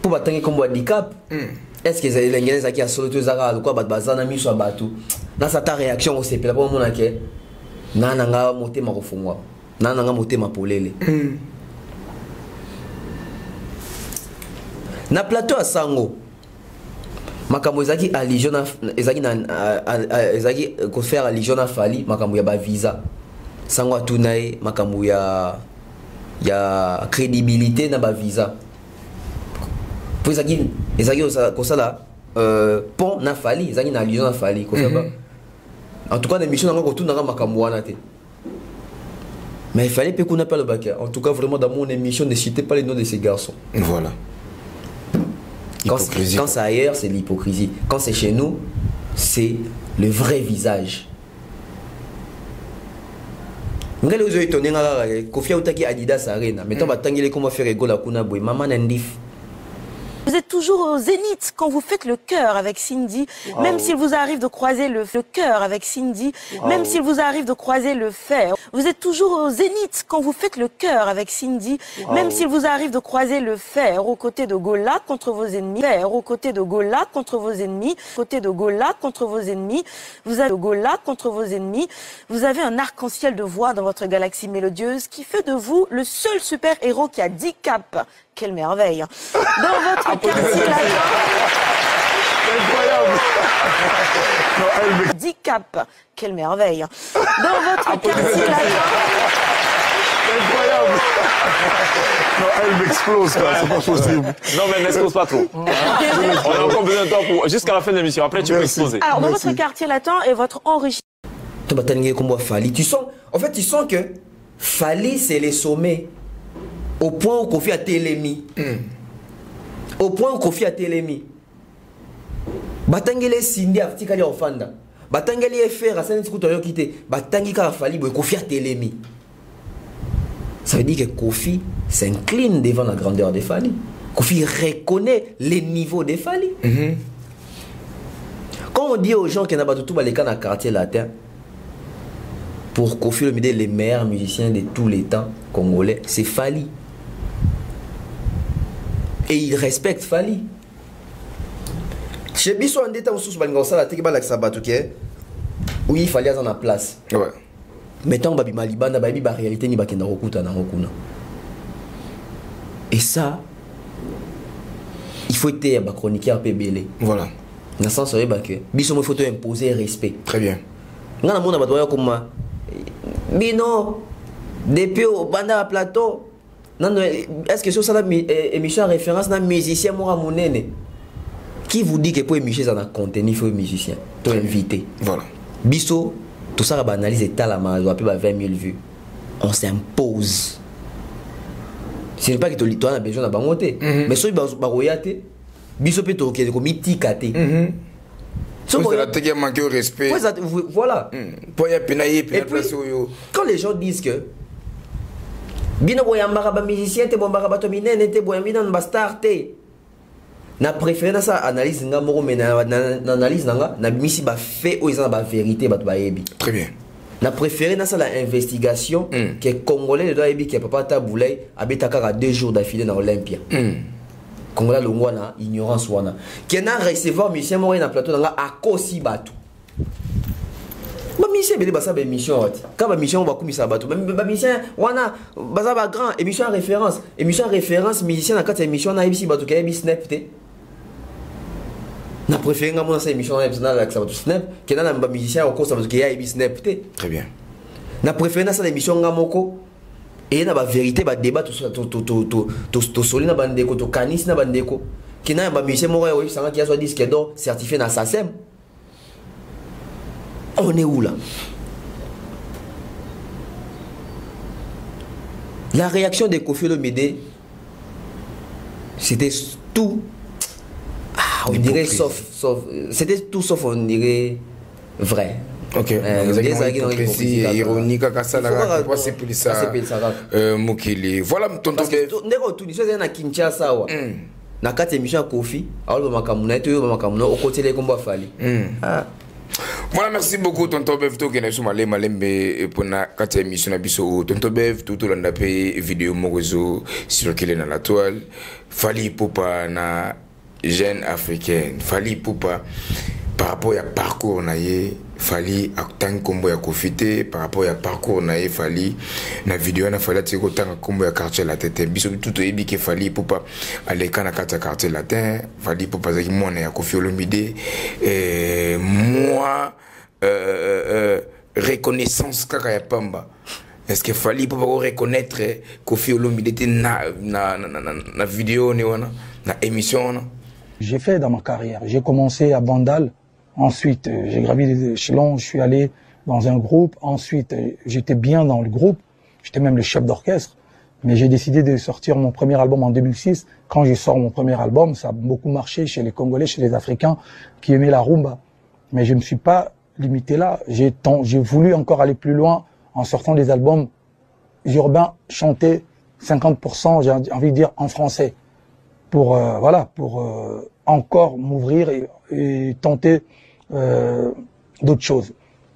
pour batangi comme handicap. Est-ce que les Elengi qui a solo tous zara quoi bazana mi so batu. Dans sa réaction au CP là pour mon que nananga motema kofungwa. Nananga motema polele. Na plateau à Sango. Makambo ezaki allision ezaki na ezaki ko faire allision na fali makambo ya ba visa. Sango atunae makambo ya crédibilité na ba visa. Pour ezaki ko sala pont na fali ezaki na allision na fali ko faire. En tout cas les missions nango ko tuna makambo wana te. Mais il fallait pas qu'on appelle le bac. En tout cas vraiment dans mon émission ne citez pas les noms de ces garçons. Voilà. Quand c'est ailleurs, c'est l'hypocrisie. Quand c'est chez nous, c'est le vrai visage. Vous êtes toujours au zénith quand vous faites le cœur avec Cindy, même s'il vous arrive de croiser le cœur avec Cindy, même s'il vous arrive de croiser le fer. Vous êtes toujours au zénith quand vous faites le cœur avec Cindy, même s'il vous arrive de croiser le fer aux côtés de Gola contre vos ennemis, fer aux côtés de Gola contre vos ennemis, côté de Gola contre vos ennemis. Vous avez Gola contre vos ennemis. Vous avez un arc-en-ciel de voix dans votre galaxie mélodieuse qui fait de vous le seul super-héros qui a 10 caps. Quelle merveille! Dans votre quartier latin. Incroyable! 10 caps. Quelle merveille! Dans votre quartier latin. Incroyable! Non, elle m'explose, quoi. C'est pas possible. Non, mais n'explose pas trop. On a encore besoin de temps pour. Jusqu'à la fin de l'émission. Après, tu peux exploser. Alors, dans votre quartier latin et votre enrichissement. Tu sens, en fait, tu sens que Fali, c'est les sommets. Au point où Koffi a télémi. Au point où Koffi a télémi. Batangele Cindy a petit ofanda. Batangele FR a senti que tu as quitté. Batangi ka Fali boy Koffi a télémi. Ça veut dire que Koffi s'incline devant la grandeur des Fali. Koffi reconnaît les niveaux des Fali. Quand on dit aux gens qu'il y a tout les cas dans le quartier latin, pour Koffi Olomide, les meilleurs musiciens de tous les temps congolais, c'est Fali. Et il respecte Fali. Chez Bisso en détail, oui, il fallait en place. Ouais. Mettons babi malibanda babi ba réalité ni bakenda rokuta na rokuna. Et ça, il faut être un chroniqueur PBL. Voilà. Dans le sens où Bisso, il faut imposer respect. Très bien. Dans le monde, il comme Bino, depuis au banda plateau, est-ce que sur ça émission à référence d'un musicien Moura Mounene? Qui vous dit que pour émission ça a contenu, il faut un musicien, tu invité. Voilà. Bisso, tout ça va analyser ta la main, 20 000 vues. On s'impose. Ce n'est pas que tu as besoin de bangoter, mais si tu as besoin de Bisso peut te comme itikate. Ça a manqué au respect. Voilà. Quand les gens disent que Bino boyambara ba musicien te bombara ba tomine te boyambina ba star te. Na préféré ça analyse nga moko mais na analyse nga na misi ba fait o isa ba vérité ba yebi. Très bien. Na préféré na ça la investigation que congolais doit yebi que papa Taboulay habite à 2 jours d'affilée dans Olympia. Congolais longwana ignorance wana. Kena recevoir musicien mo na plateau nga akosi batu. Ba musicien bele basa ba émission wati. Ka ba mission ba kumisa batu. Ba musicien wana baza ba grand émission référence. Émission référence musicien na kati émission na ibisi batu ka ibisi snap te. Na préféré nga mona sa émission na ibisi na la batu snap. Kena na ba musicien ko sa batu ka ibisi snap te. Très bien. Na préféré na sa émission nga moko. Et na ba vérité ba débat to soli na bandeko to kanis na bandeko kina ba musicien mo ouais sanga qui a soit disque d'or certifié na SACEM. On est où là? La réaction de Koffi Olomide, c'était tout on dirait sauf c'était tout sauf on dirait vrai. Ok, ironique, c'est plus ça. Mukili. Voilà, tonton. Na Kinshasa, na kati émission Koffi, alors makamuna, tu veux makamuna, au côté les combats fali. Voilà, merci beaucoup, tonton Bev, qui est sur Malembe pour la kati émission Abisso. Tonton Bev, tout le monde a payé vidéo Mogozo sur qu'il est dans la toile. Fali Poupa na jeune africaine. Fali Poupa par rapport à parcours naie. Fali tant combo ya Koffi par rapport à parcours naie Fali na vidéo na Fali tiko tant combo ya quartier latin biso tout ebi ke Fali Poupa aller kana kata quartier latin Fali Poupa zaki mona ya Koffi Olomide moi reconnaissance kaka ya pamba. Est-ce que Fali Poupa reconnaître Koffi Olomide na vidéo ne wana na émission? J'ai fait dans ma carrière, j'ai commencé à Bandal. Ensuite, j'ai gravi les échelons, je suis allé dans un groupe. Ensuite, j'étais bien dans le groupe. J'étais même le chef d'orchestre. Mais j'ai décidé de sortir mon premier album en 2006. Quand je sors mon premier album, ça a beaucoup marché chez les Congolais, chez les Africains qui aimaient la rumba. Mais je ne me suis pas limité là. J'ai voulu encore aller plus loin en sortant des albums urbains chantés 50%, j'ai envie de dire, en français. Pour, encore m'ouvrir et tenter d'autres choses.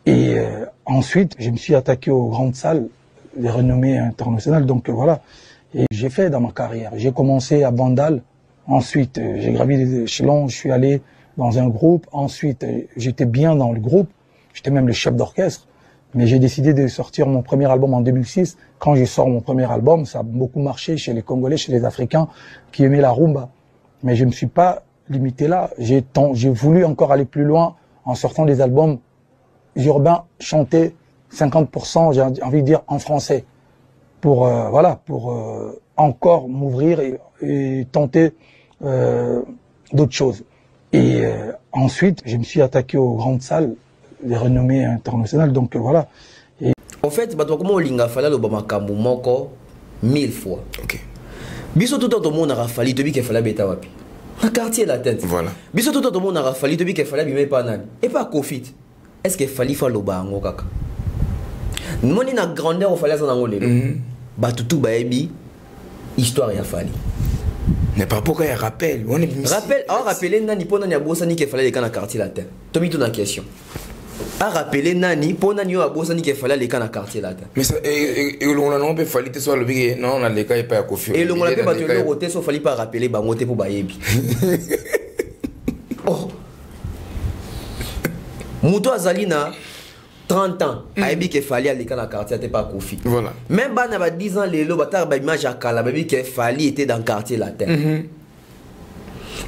Et ensuite, je me suis attaqué aux grandes salles, les renommées internationales. Donc voilà. Et j'ai fait dans ma carrière. J'ai commencé à Bandal. Ensuite, j'ai gravi les échelons. Je suis allé dans un groupe. Ensuite, j'étais bien dans le groupe. J'étais même le chef d'orchestre. Mais j'ai décidé de sortir mon premier album en 2006. Quand je sors mon premier album, ça a beaucoup marché chez les Congolais, chez les Africains qui aimaient la rumba. Mais je ne me suis pas limité là. J'ai voulu encore aller plus loin en sortant des albums urbains chantés 50%, j'ai envie de dire, en français. Pour, encore m'ouvrir et tenter d'autres choses. Et ensuite, je me suis attaqué aux grandes salles, les renommées internationales. Donc voilà. Et... En fait, comment on l'a fait le moko 1000 fois. Ok. Biso tout le monde a fallu te dire qu'il fallait bêta wapi. Un quartier la tête. Voilà. Biso tout le monde a fallu te dire qu'il fallait bimer pas nan. Et pas Koffi. Est-ce qu'il fallait faire le bango kaka? Nous on a grandeur au fallait ça dans le. Batutu baebi histoire ya fali. Mais pas pourquoi il rappelle. On est rappel, alors rappeler nani pour nani abosa ni qu'il fallait les kana quartier la tête. Tomi ton question. A rappeler nani pour nani yo abosa ni qu'il fallait les kana quartier la tête. Mais ça et on a non peut fallait te soit le big non on a les cas pas Koffi. Et on a peut battre le roté so fallait pas rappeler bango te pour baebi. Oh. Muto azalina 30 ans, Aibi qu'il fallait aller dans le quartier, c'était pas Koffi. Voilà. Même si on a 10 ans, les lots, il image à Kala, qu'il fallait était dans le quartier latin.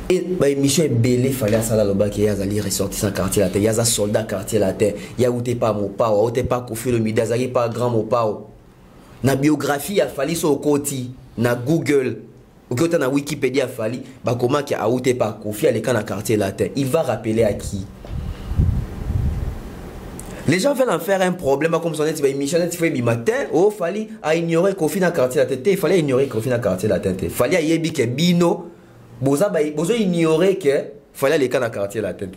Et l'émission est belle, il fallait ça là, qu'il y a des ressortir dans le quartier latin, il y a des soldats quartier latin, il y a où t'es pas mon pao, où t'es pas Koffi Olomide, il y a pas grand mon pao. Na biographie, il fallait ça au côté, na Google, ou que na Wikipédia, il fallait, comment qu'il y a où t'es pas Koffi, aller dans le quartier latin. Il va rappeler à qui? Les gens veulent en faire un problème comme son émission du matin. Oh, fallait ignorer Koffi dans le quartier la tête. Il fallait ignorer Koffi dans le quartier la tête. Il fallait yébi que bino. Boza ignorer que fallait aller dans le quartier la tête.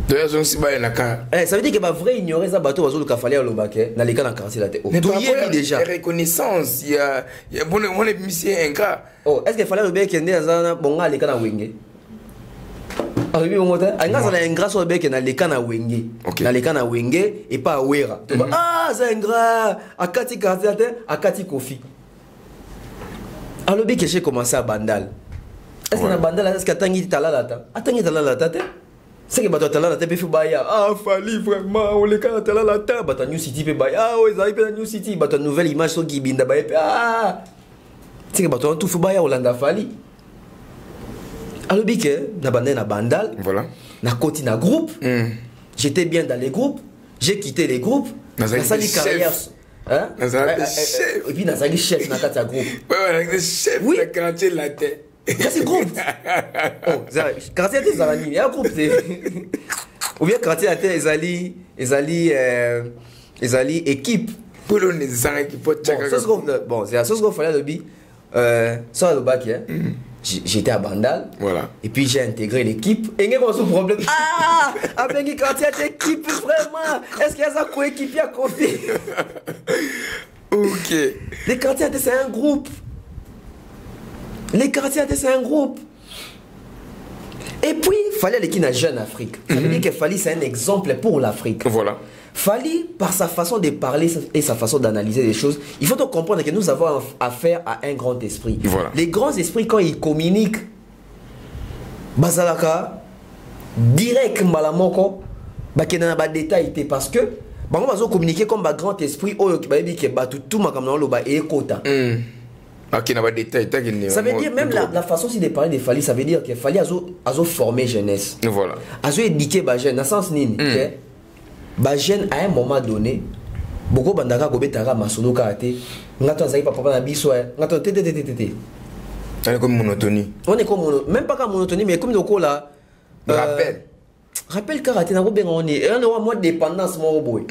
D'ailleurs, je ne sais pas. Ça veut dire que vrai ignorer ça bateau bazo le fallait au baquet dans le quartier la tête. Mais déjà. Reconnaissance, il y a bon émission ingrat. Oh, est-ce qu'il fallait le baquet dans bon aller dans wenge? Arrivé au moteur, un gars un gras sur le bec dans les cannes à wenge, dans les cannes à wenge et pas à wera. Ah, c'est un gras à Kati Kati à Kati Koffi. Alors le bec j'ai commencé à Bandal. est-ce que na bandala est-ce que atangi talalata atangi talalata te c'est que bato talalata pe baya ah Fally vraiment on les kana talalata bato New City pe baya ah ils arrivent à New City bato nouvelle image so qui binda baya ah c'est que bato tout baya Olanda Fally alors que na bandana na bandal voilà na côté na groupe j'étais bien dans les groupes j'ai quitté les groupes na sali carrière hein et puis na sali chef na kata groupe ouais chef le quartier la tête c'est groupe oh quartier des Zarani il y a un groupe ou bien quartier la tête ezali équipe pour les équipe bon c'est la chose qu'on fallait le bi ça le bac hein j'étais à Bandal voilà et puis j'ai intégré l'équipe et il y a un problème avec les quartiers d'équipe vraiment est-ce qu'il y a ça coéquipier à côté ok les quartiers c'est un groupe les quartiers c'est un groupe et puis il fallait l'équipe de Jeune Afrique ça veut dire que Fally c'est un exemple pour l'Afrique voilà Fally, par sa façon de parler et sa façon d'analyser les choses, il faut donc comprendre que nous avons affaire à un grand esprit. Voilà. Les grands esprits, quand ils communiquent, Bazalaka, direct Malamoko, Bakena ba détail parce que, on va communiquer comme un grand esprit, tout ça veut dire même la façon de parler de Fally, ça veut dire que Fally a formé jeunesse. Voilà. A éduqué la jeunesse, dans le sens nini. Ba jeune à un moment donné beaucoup bandaka kobetaka masolo kate ngato azali papa na biso ngato tété on est comme monotonie même pas comme monotonie mais comme loko là rappel karaté na ko benga on est un mois dépendance mo boy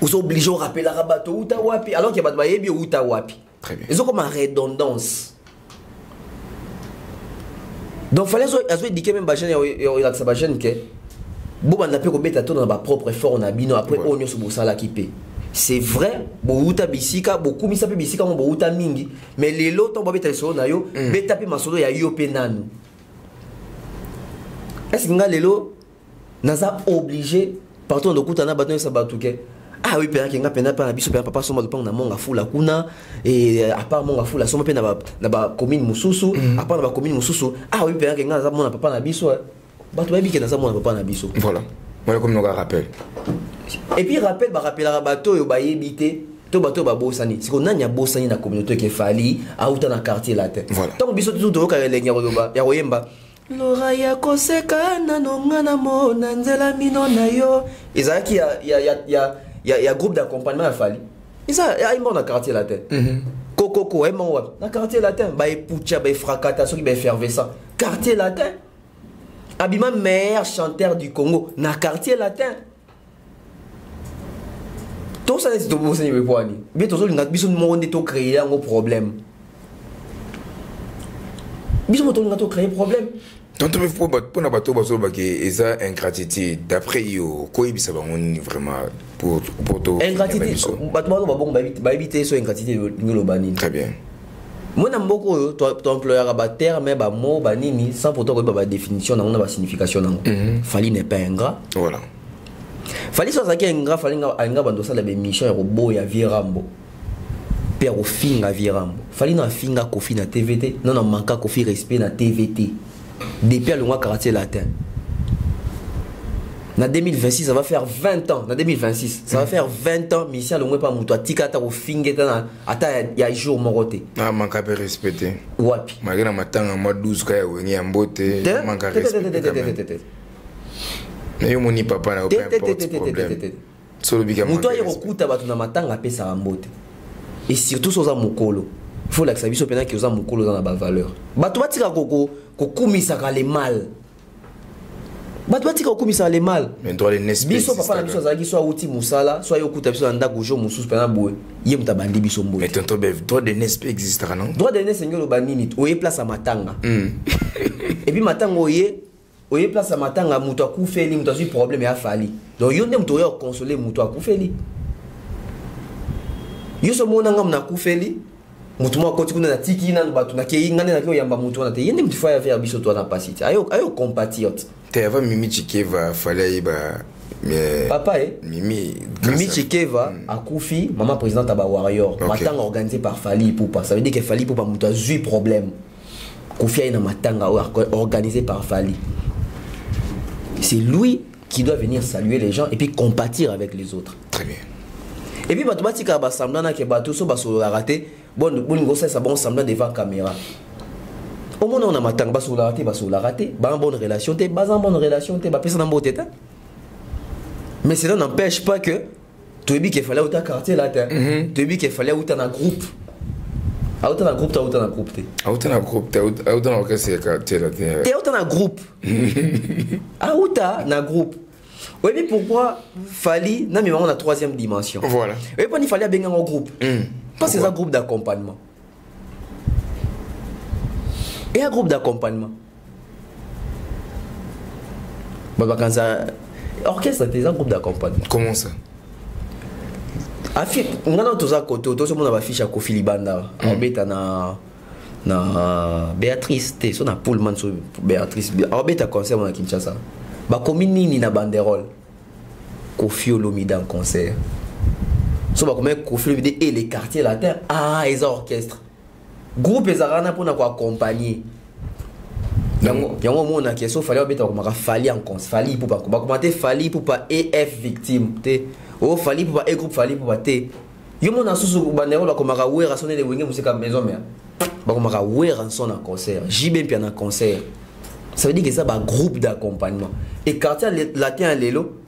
ou sont obligés à rappeler la rabato uta wapi alors que ba yebi uta wapi très bien ils ont comme une redondance donc fallait azo éduquer même ba jeune il a sa jeune que bon on a pu remettre dans ma propre effort on a bino après on y sur ça là qui paie c'est vrai bouta bisika beaucoup mi sape bisika mo bouta mingi mais les lots on va mettre sur na yo beta pe masolo ya yo pe nanu est-ce que nga lelo naza obligé partout de kutana bato sa batuke ah oui pena kenga pena pa na biso pena papa soma lopanga na monga fula kuna et à part monga fula soma pena ba commune mususu à part na ba commune mususu ah oui pena kenga za mona papa na biso bato babi ke na za mona papa na biso voilà moi comme nous rappel et puis rappel bato yo ba yebité to bato ba bosani siko nanya bosani na communauté ke Fally a uta na quartier latin voilà donc biso tout to ka lenya ya koyemba Lora ya koseka na nonga na mona nzela mino na yo ezaki ya groupe d'accompagnement à Fally isa ya imba na quartier latin kokoko ema wa na quartier latin ba epucha ba fracata soki ba effervescent quartier latin Abima meilleur chanteur du Congo na quartier latin tout ça c'est tout ça ni poani bien tout ça l'ingat biso monde to créer un problème biso to l'ingat to créer problème donc mais pour na bato baso ba ke eza ingratitude d'après yo ko ibisa bango vraiment pour to ingratitude bato ba bon ba éviter so ingratitude ngelo bani très bien moi na mboko to employeur ba terme ba mot ba nini sans pourtant ko ba définition na ba signification na Fally n'est pas ingrat voilà Fally so zaki ingrat Fally nga bando sala be mission ya robo ya Virambo père au finga Virambo Fally na finga kofi na TVT non na manka kofi respect na TVT depuis le mois quartier latin na 2026 ça va faire 20 ans na 2026 ça va faire 20 ans mission le mois pas muto atikata ko fingeta na ata ya jour moroté ah manka pe respecter wapi magana matanga mois 12 ka ya wengi ya mbote manka respecter na yo moni papa na aucun problème solo bika muto ya kokuta batu na matanga pesa ya mbote et surtout soza mukolo il faut l'accès biso pena ki oza mukolo dans la valeur batu batika ko kumisa ka le mal bato batika kokumisa le mal mais droit de naissance biso papa na biso azalaki soit uti musala soit yokuta biso na ndako jo mususu pena boye ye muta bandi biso mbote mais tonton bev droit de naissance existera non droit de naissance ngelo banini oye place à matanga et puis matanga oye place à matanga muto akufeli muto azu problème ya Fally donc yo ndem muto yo consoler muto akufeli yo so mona ngam na kufeli mutu mwa koti kuna na tiki na batu na kei ngane na kyo yamba mutu na te yende mtu faya faire biso to na pasiti ayo compatriote te ava Mimi Chikeva fallait ba papa Mimi Chikeva akufi maman présidente aba warrior matanga organisé par Fally Ipupa ça veut dire que Fally Ipupa mutu a eu problème Kofi na matanga organisé par Fali. C'est lui qui doit venir saluer les gens et puis compatir avec les autres. Très bien. Et puis bato batika ba semblant na ke bato so ba so la raté bon ngosa ça bon semblant devant caméra. Au moins on a matanga ba so la raté, ba en bonne relation té, ba en bonne relation té, ba pesa na mbote ta. Mais cela n'empêche pas que tu dis qu'il fallait autant quartier là, tu dis qu'il fallait autant un groupe. Autant un groupe, autant un groupe. Autant un groupe, autant un quartier là. Et autant un groupe. Autant un groupe. Oui, mais pourquoi Fali, non mais on a la troisième dimension. Voilà. Et puis il fallait bien un groupe. Parce que c'est un groupe d'accompagnement. Et un groupe d'accompagnement. Bah quand ça orchestre c'est un groupe d'accompagnement. Comment ça? On a tous à côté, tout le monde a affiché à Kofi Libanda. On bête na Béatrice, t'es sur na Pullman sur Béatrice. On bête à concert à Kinshasa. Ba commune ni na banderole. Kofi Olomide en concert. So ba comme Kofi Olomide et les quartiers latins. Ah, ils ont orchestre. Groupe ezarana pour na ko accompagner. Yango mona ke so fallait bête ko fali en concert. Fali pour pas commenter fali pour pas EF victime. Oh, fali pour pas et groupe fali pour pas té. Yo mona susu banderole ko maka wera sonner les wenge musique maison mais. Ba ko maka wera son en concert. JB puis en concert. Ça veut dire que ça un groupe d'accompagnement. Et quartier latin lelo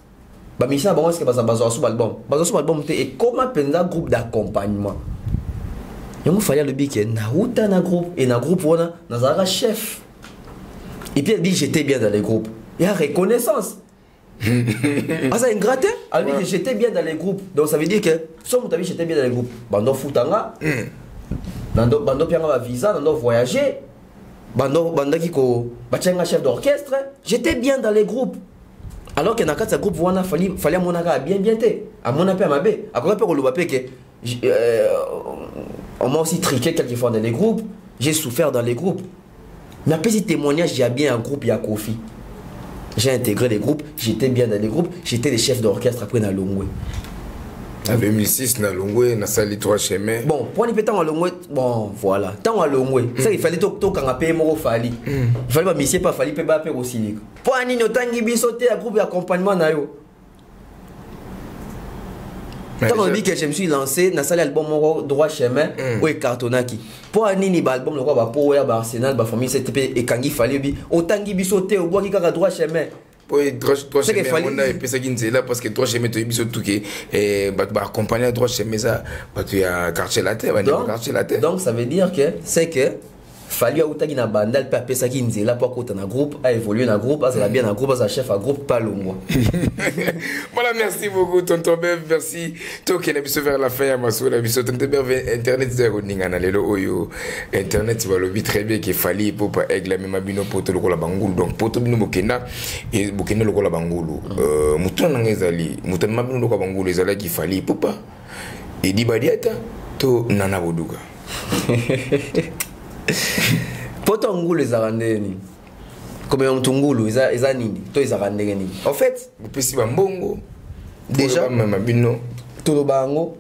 ba mission ba est-ce que bazo sous album. Bazo sous album et comment penza groupe d'accompagnement. Yango fallait le bique na uta na groupe et na groupe wana na zara chef. Et puis elle dit j'étais bien dans les groupes. Il y a reconnaissance. Ah ça ingraté, elle dit que j'étais bien dans les groupes. Donc ça veut dire que si vous avez j'étais bien dans les groupes, bando futanga, bando pianga va visa, bando voyager, bando qui ko bachenga chef d'orchestre, j'étais bien dans les groupes. Alors que dans quatre groupe wana fallait monaka bien té. À mon appel ma bé, à quoi peut le bapé que on m'a aussi triqué quelquefois dans les groupes, j'ai souffert dans les groupes. Mais après ce témoignage, j'ai bien un groupe, il y a Kofi. J'ai intégré les groupes, j'étais bien dans les groupes, j'étais le chef d'orchestre après dans Longwe. En 2006, dans Longwe, dans Sali 3 chemins. Bon, pour les temps à Longwe, bon, voilà. Tant à Longwe, ça il fallait tout quand on paye mon Fali. Il fallait pas misser, pas Fali, pas payer aussi. Pour un nino tangi bisoté, un groupe d'accompagnement na yo. Quand on dit que je me suis lancé dans l'album droit chemin ou cartonaki pour un nini album le quoi pour Arsenal ba famille CTP et quand il fallait bi autant qui bisoté au bois qui ka droit chemin pour droit chemin on a et puis ça qui là parce que droit chemin tu bisoté tout qui et ba accompagner droit chemin ça ba tu as quartier la terre donc ça veut dire que c'est que fallait autant na bandal pa pesa qui nzela pour côté na groupe a évolué na groupe ça bien na groupe ça chef à groupe pas longo. Voilà, merci beaucoup tonton Bev, merci to que na biso vers la fin ya maso la biso tonton Bev internet zero ninga na lelo oyo internet va lobi très bien qu'il fallait pour pas aigle même bino poto lokola bangulu donc poto bino bokenda et bokenda lokola bangulu mutuna ngezali mutuna mabino lokola bangulu ezala qu'il fallait pour pas et di badiata to nana boduka. Poto ngulu ezarandeni comme un tungulu ezanini to ezarandeni en fait pesi bambongo déjà mabino to lo bango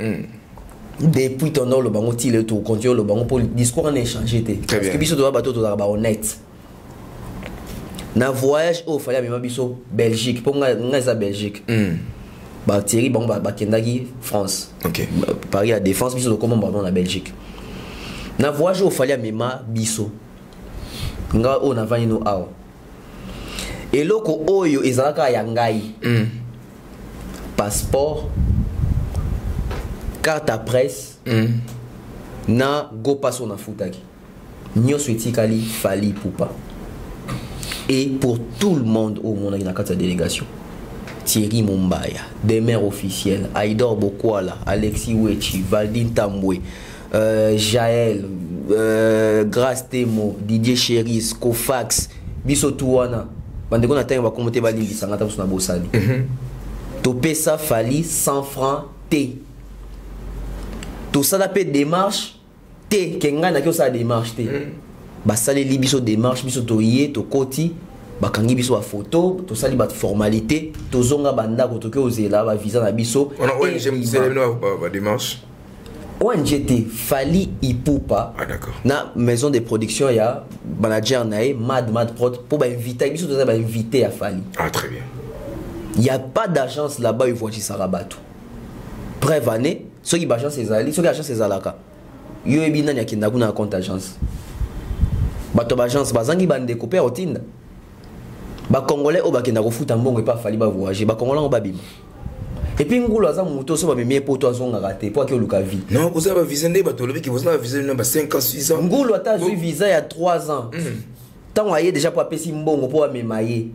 depuis ton le bango ti le to continue le bango pour le discours en échange parce que biso doit bateau to ba honnête na voyage au fallait même biso Belgique pour nga Belgique ba Thierry bango ba kendaki France OK Paris à défense biso comment ba na Belgique na voyage au fallait même biso nga o na vani no awa eloko oyo ezalaka ya ngai passeport carte à presse na go passo na futaki nyonso etikali Fally Ipupa et pour tout le monde au monde na kati ya délégation Thierry Mumbaya des maires officiels Aïdor Bokwala Alexis Wechi Valdine Tambwe Jaël Grace Temo Didier Cheris Kofax biso tuwana bande ko na tango ba komote ba lindi sangata na bosali to pesa Fally 100 francs T to sala pe démarche T kenga na ko sa démarche T ba sali li biso démarche biso to yé to koti ba kangi biso a photo to sali ba formalité to zonga banda ko to ke ozela ba visa na biso on a ONG ba démarche ONGT Fali Ipupa. Ah d'accord. Na maison de production il y a manager nae Mad Prod pour inviter biso to inviter à Fali. Ah très bien. Il n'y a pas d'agence là-bas ils vont ci Sarabato. Bref année, ceux qui agence ces ali, ceux qui agence ces alaka. Yo ebina nya kinda kuna compte agence. Bato agence bazangi bande découper otinda. Ba congolais o ba kenda ko futa mbongo et pas Fali ba voyager, ba congolais on ba bima. Et puis ngulu aza muto so ba memie poto azonga raté pour que luka vie. Non, vous avez visa ndé bato lobi ki vous avez visa na 5 ans 6 ans. Ngulu ata azui visa il y a 3 ans. Tant aye déjà pour apesi mbongo pour amemaye.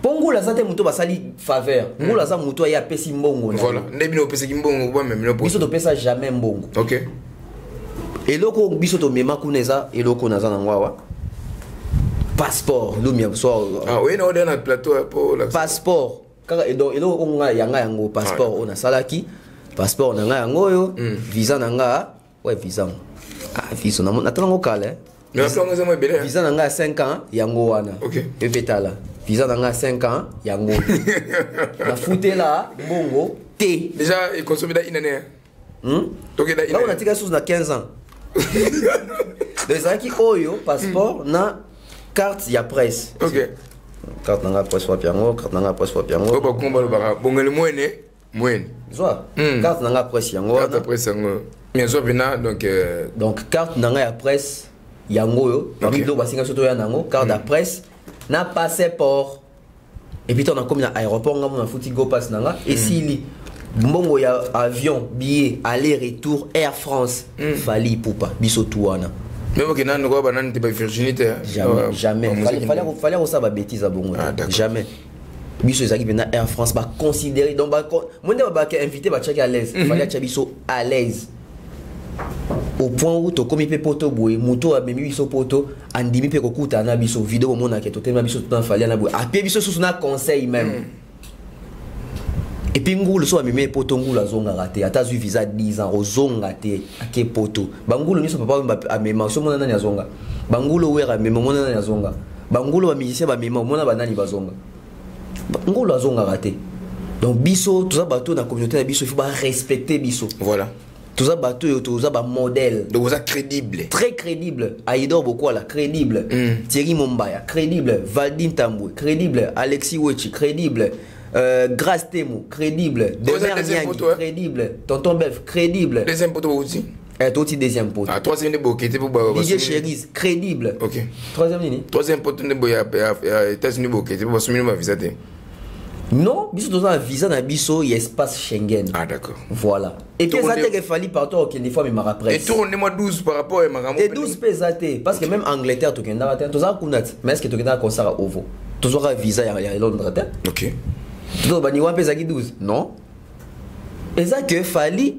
Ngulu aza te muto basali faveur. Ngulu aza muto aye apesi mbongo. Voilà, ndé bino pesi mbongo ba même no. Biso to pesa jamais mbongo. OK. Et loko biso to mema kuneza et loko naza na ngwawa. Passeport, lumia so. Ah oui, non, on est dans le plateau pour la passeport. Kaka edo on nga yanga yango passeport on a salaki passeport na nga yango yo visa na nga ouais visa visa na natango kale visa na nga 5 ans yango wana et betala visa na nga 5 ans yango na futela bongo te déjà il consomme une année donc il a on a tika sous na 15 ans les aki oyo passeport na carte ya presse. OK. Carte nanga presse papier yango, carte nanga presse papier yango. Ba komba lo baka bongele moine. Zwa. Carte nanga presse yango. Carte presse yango. Bien sûr bina donc carte nanga ya presse yango yo. Parmi do basinga soto ya nango, carte de presse na passeport. Et puis on a comme na aéroport nga mona futi go pass nanga et sili mbongo ya avion, billet aller-retour Air France. Fali Ipupa biso tuana. Même que nan ko banane te ba virginité. Jamais. Fallait on ça ba bêtise à bongo. Jamais. Biso ezaki bena Air France ba considérer donc ba monde ba invité ba check à l'aise. Fallait cha biso à l'aise. Au point où to komi pe poto boy, moto a memi biso poto andimi pe kokuta na biso vidéo mona ke to tellement biso tout en fallait na boy. A pe biso sous na conseil même. Et puis ngulu so ameme poto ngulu azonga raté ata zu visa 10 ans ozonga te ake poto bangulu niso papa amema so mona nani azonga bangulu wera amema mona nani azonga bangulu ba musicien ba mema mona banani bazonga ngulu azonga raté donc biso tout ça bateau na communauté na biso il faut ba respecter biso voilà tout ça bateau yo tout ça ba modèle donc vous êtes crédible très crédible Aïdor Bokwala crédible Thierry Mombaya crédible Valdim Tamboué crédible Alexis Wechi crédible Grace Temo, crédible. Demer Niang, crédible. Tonton Bev, crédible. Deuxième poteau aussi. Aussi deuxième poteau. Ah, troisième de beau qui était pour DJ Cherise, crédible. OK. Troisième ligne. Troisième poteau de beau à États-Unis beau qui était pour soumettre ma visa. Non, biso dans un visa na biso il y a espace Schengen. Ah d'accord. Voilà. Et puis ça te fallait partout au des fois mais ma presse. Et tournez-moi 12 par rapport à ma Et 12 pesaté parce que même Angleterre to kenda ta to za kunat mais est-ce que to kenda concert ovo. Toujours un visa ya Londres ta. OK. Donc, il y a 12. Non. Et ça que Fali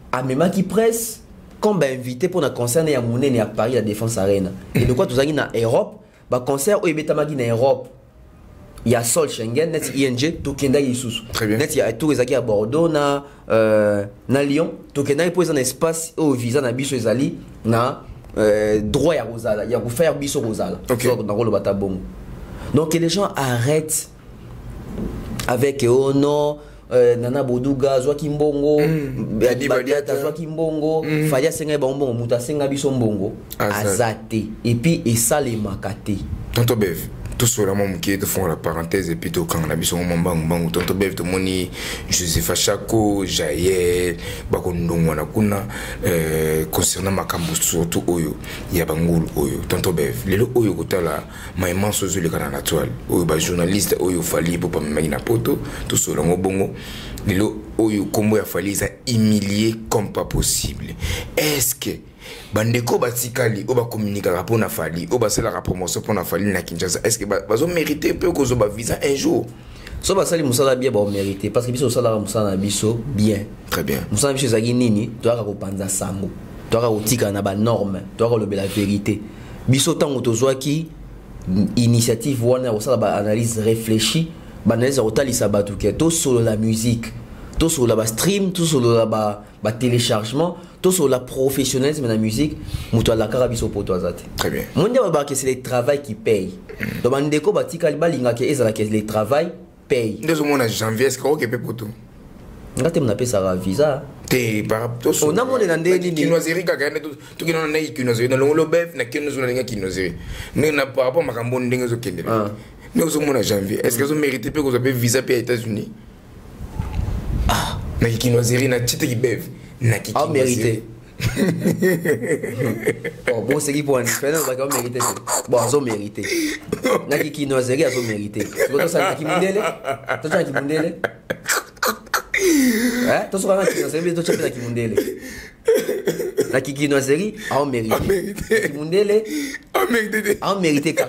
a même qui presse comme invité pour un concert à Mounen et à Paris à Défense Arena. Et de quoi tout ça en Europe, bah concert au Betamagi en Europe. Il y a Sol Schengen, net ING, Tokenda Yesus. Très bien. Net il y a tout les à Bordeaux na Lyon, Tokenda pose un espace au visa na biso ezali na droit à Rosala, il y a faire biso Rosala. Dans le batabon. Donc les gens arrêtent avec non Nana Boduga Zwaki Mbongo Badiata Zwaki Mbongo Faya Senga Mbongo Muta Senga Biso Mbongo Azate et puis et ça les makate Tonton Bev tout sur la monde qui te font la parenthèse et puis tout quand la biso mbang Tonton Bev to moni Joseph Chako Jaël Bakondongo na kuna concernant makambo surtout oyo ya bangulu oyo Tonton Bev lelo oyo kotala maïman sozo le kana na toile oyo ba journaliste oyo Fali pour pas me na poto tout sur la bongo lelo oyo kombo ya Fali ça humilié comme pas possible est-ce que bandeko batikali oba communiquer rapport na Fali oba c'est la promotion pour na Fali na Kinshasa est-ce que bazo mériter peu que zo ba visa un jour so basali musala bien ba mériter parce que biso sala musala biso bien très bien musala biso zaki nini to aka kopanza sango to aka kotika na ba norme to aka lobela vérité biso tango tozwaki initiative wana osala ba analyse réfléchie ba analyse otalisa batuke to solo la musique tout sur la stream, tout sur la téléchargement, tout sur la professionnalisme de la musique, muto la carabiso poto azate. Très bien. Mon dia ba que c'est le travail qui paye. Donc bandeko batika balinga ke ezala que le travail paye. Deux mois en janvier est-ce que peut poto. ngate mnape sa visa te par rapport on a mon ndé ni kinoiserie kaka ne to kino na kinoiserie na longo bef na kino zona nga kinoiserie ne na par rapport makambo ndenge zo kende ne ozo mona janvier est-ce que zo mérité pe ko zo visa pe aux États-Unis na kinoiserie na tite ki bef na ki mérité bon c'est qui pour un fait on va mériter bon zo mérité na ki kinoiserie zo mérité to ça ki mundele to ça ki mundele to so kana kinoiserie to chapela ki mundele na ki kinoiserie a mérité ki mundele a mérité ka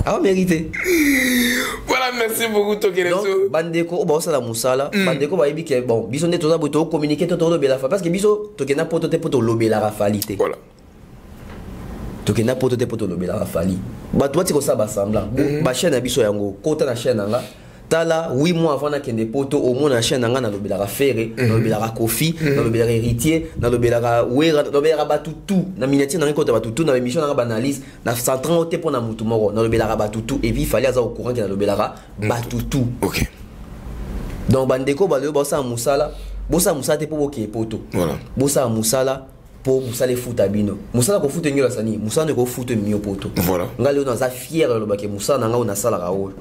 a mérité. Voilà, merci beaucoup Tokereso. Bandeko o ba osala musala, bandeko ba yebi ke bon, biso nde toza boto communiquer to lobela fa parce que biso tokena poto te poto lobela rafalité. Voilà. Tokena poto te poto lobela rafali. Ba toi ti ko sa ba semblant. Ba chaîne na biso yango, kota na chaîne nga. Tala 8 mois avant na kende poto au moins na chaîne nga na lobela rafere, na lobela ra kofi, na lobela héritier, na lobela ra wera, na lobela batutu, na miniature na kota batutu na émission na banalise, na 130 te pour na mutu moko, na lobela ra batutu et puis il fallait aza au courant que na lobela ra batutu. OK. Donc bandeko ba le bossa musala, bossa musala te pour boké poto. Voilà. Bossa musala pour musala futa bino. Musala ko futa nyola sani, musala ne ko futa mio poto. Voilà. Ngale on za fier le baké musala nga on sala ra o.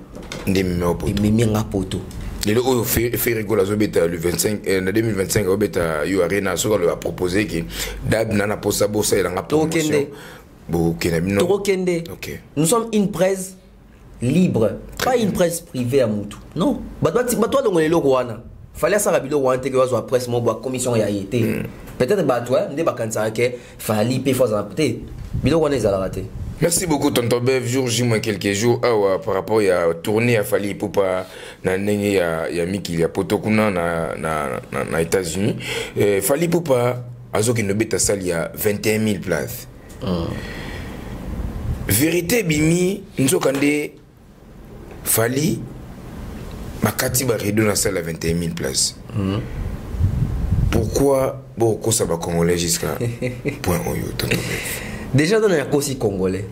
Ndemimeo poto. Ndemimeo poto. Lelo oyo fait rigola zo beta le 25 en 2025 au beta yo arena so le a proposé que dab nana posa bossa et nga promotion. Bo kenabino. Tokende. OK. Nous sommes une presse libre, pas une presse privée à mutu. Non. Ba toi longole lo wana. Fallait ça rabilo wante que wazo presse mo ba commission ya été. Peut-être ba toi ndé ba kansa ke fallait pe faut en peut-être. Bilo wana ezala raté. Merci beaucoup Tonton Bev. Jour J moins quelques jours par rapport à tourner à Fali Poupa na ndenge ya miki ya potokuna na États-Unis. Fali Poupa azoki no beta sali ya 21 000 places. Vérité bimi nzokande Fali makati ba rideau na salle à 21 000 places. Pourquoi beaucoup ça va congolais jusqu'à point oyo Tonton Bev? Déjà dans la aussi congolais.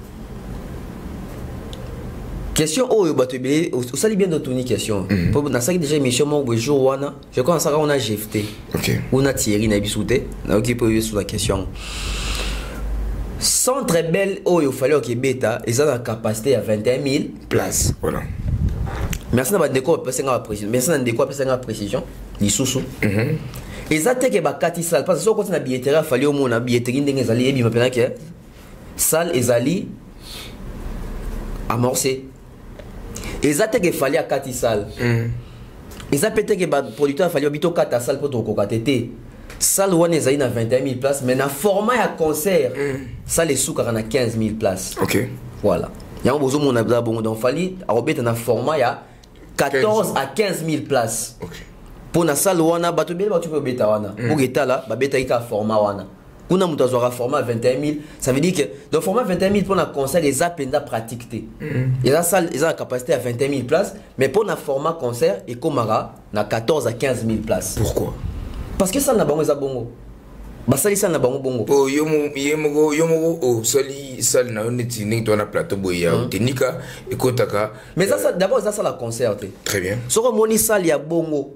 Question oyo batubé, au sali bien de toni question. Pour na saki déjà émission mo jour wana, je crois ça on a GFT. OK. On a Thierry na bisouté, na occupé sur la question. Centre belle oyo fallait OK bêta, ils ont la capacité à 21 000 places. Voilà. Merci na ba déco passer nga précision. Merci na déco passer nga précision. Lisusu. Ils attaquent ba kati salle parce que so continue na billetterie fallait au monde na billetterie ndenge ezali ebi mapena ke salle ezali amorcé. Ils attaquent fallait à kati salle. Ils attaquent que ba producteur fallait bito kata salle pour to kokatete. Salle wana ezali na 21 000 places mais na format ya concert. Salle soukara na 15 000 places. OK. Voilà. Yango bozo mon abda bon donc fallait arobeta na format ya 14 à 15 000 places. OK. Pour na salle wana bato bele bato pe beta wana pour etala ba beta ika format wana kuna mutu azwaka format 21 000 ça veut dire que le format 21 000 pour na concert les apenda pratique te et la salle ils ont la capacité à 21 000 places mais pour na format concert et komara na 14 à 15 000 places. Pourquoi? Parce que ça na bango za bongo basali ça na bango bongo oh yomo oh sali salle na oneti ni to na plateau boya tenika ekotaka mais ça d'abord ça la concert. Très bien. Soko moni salle ya bongo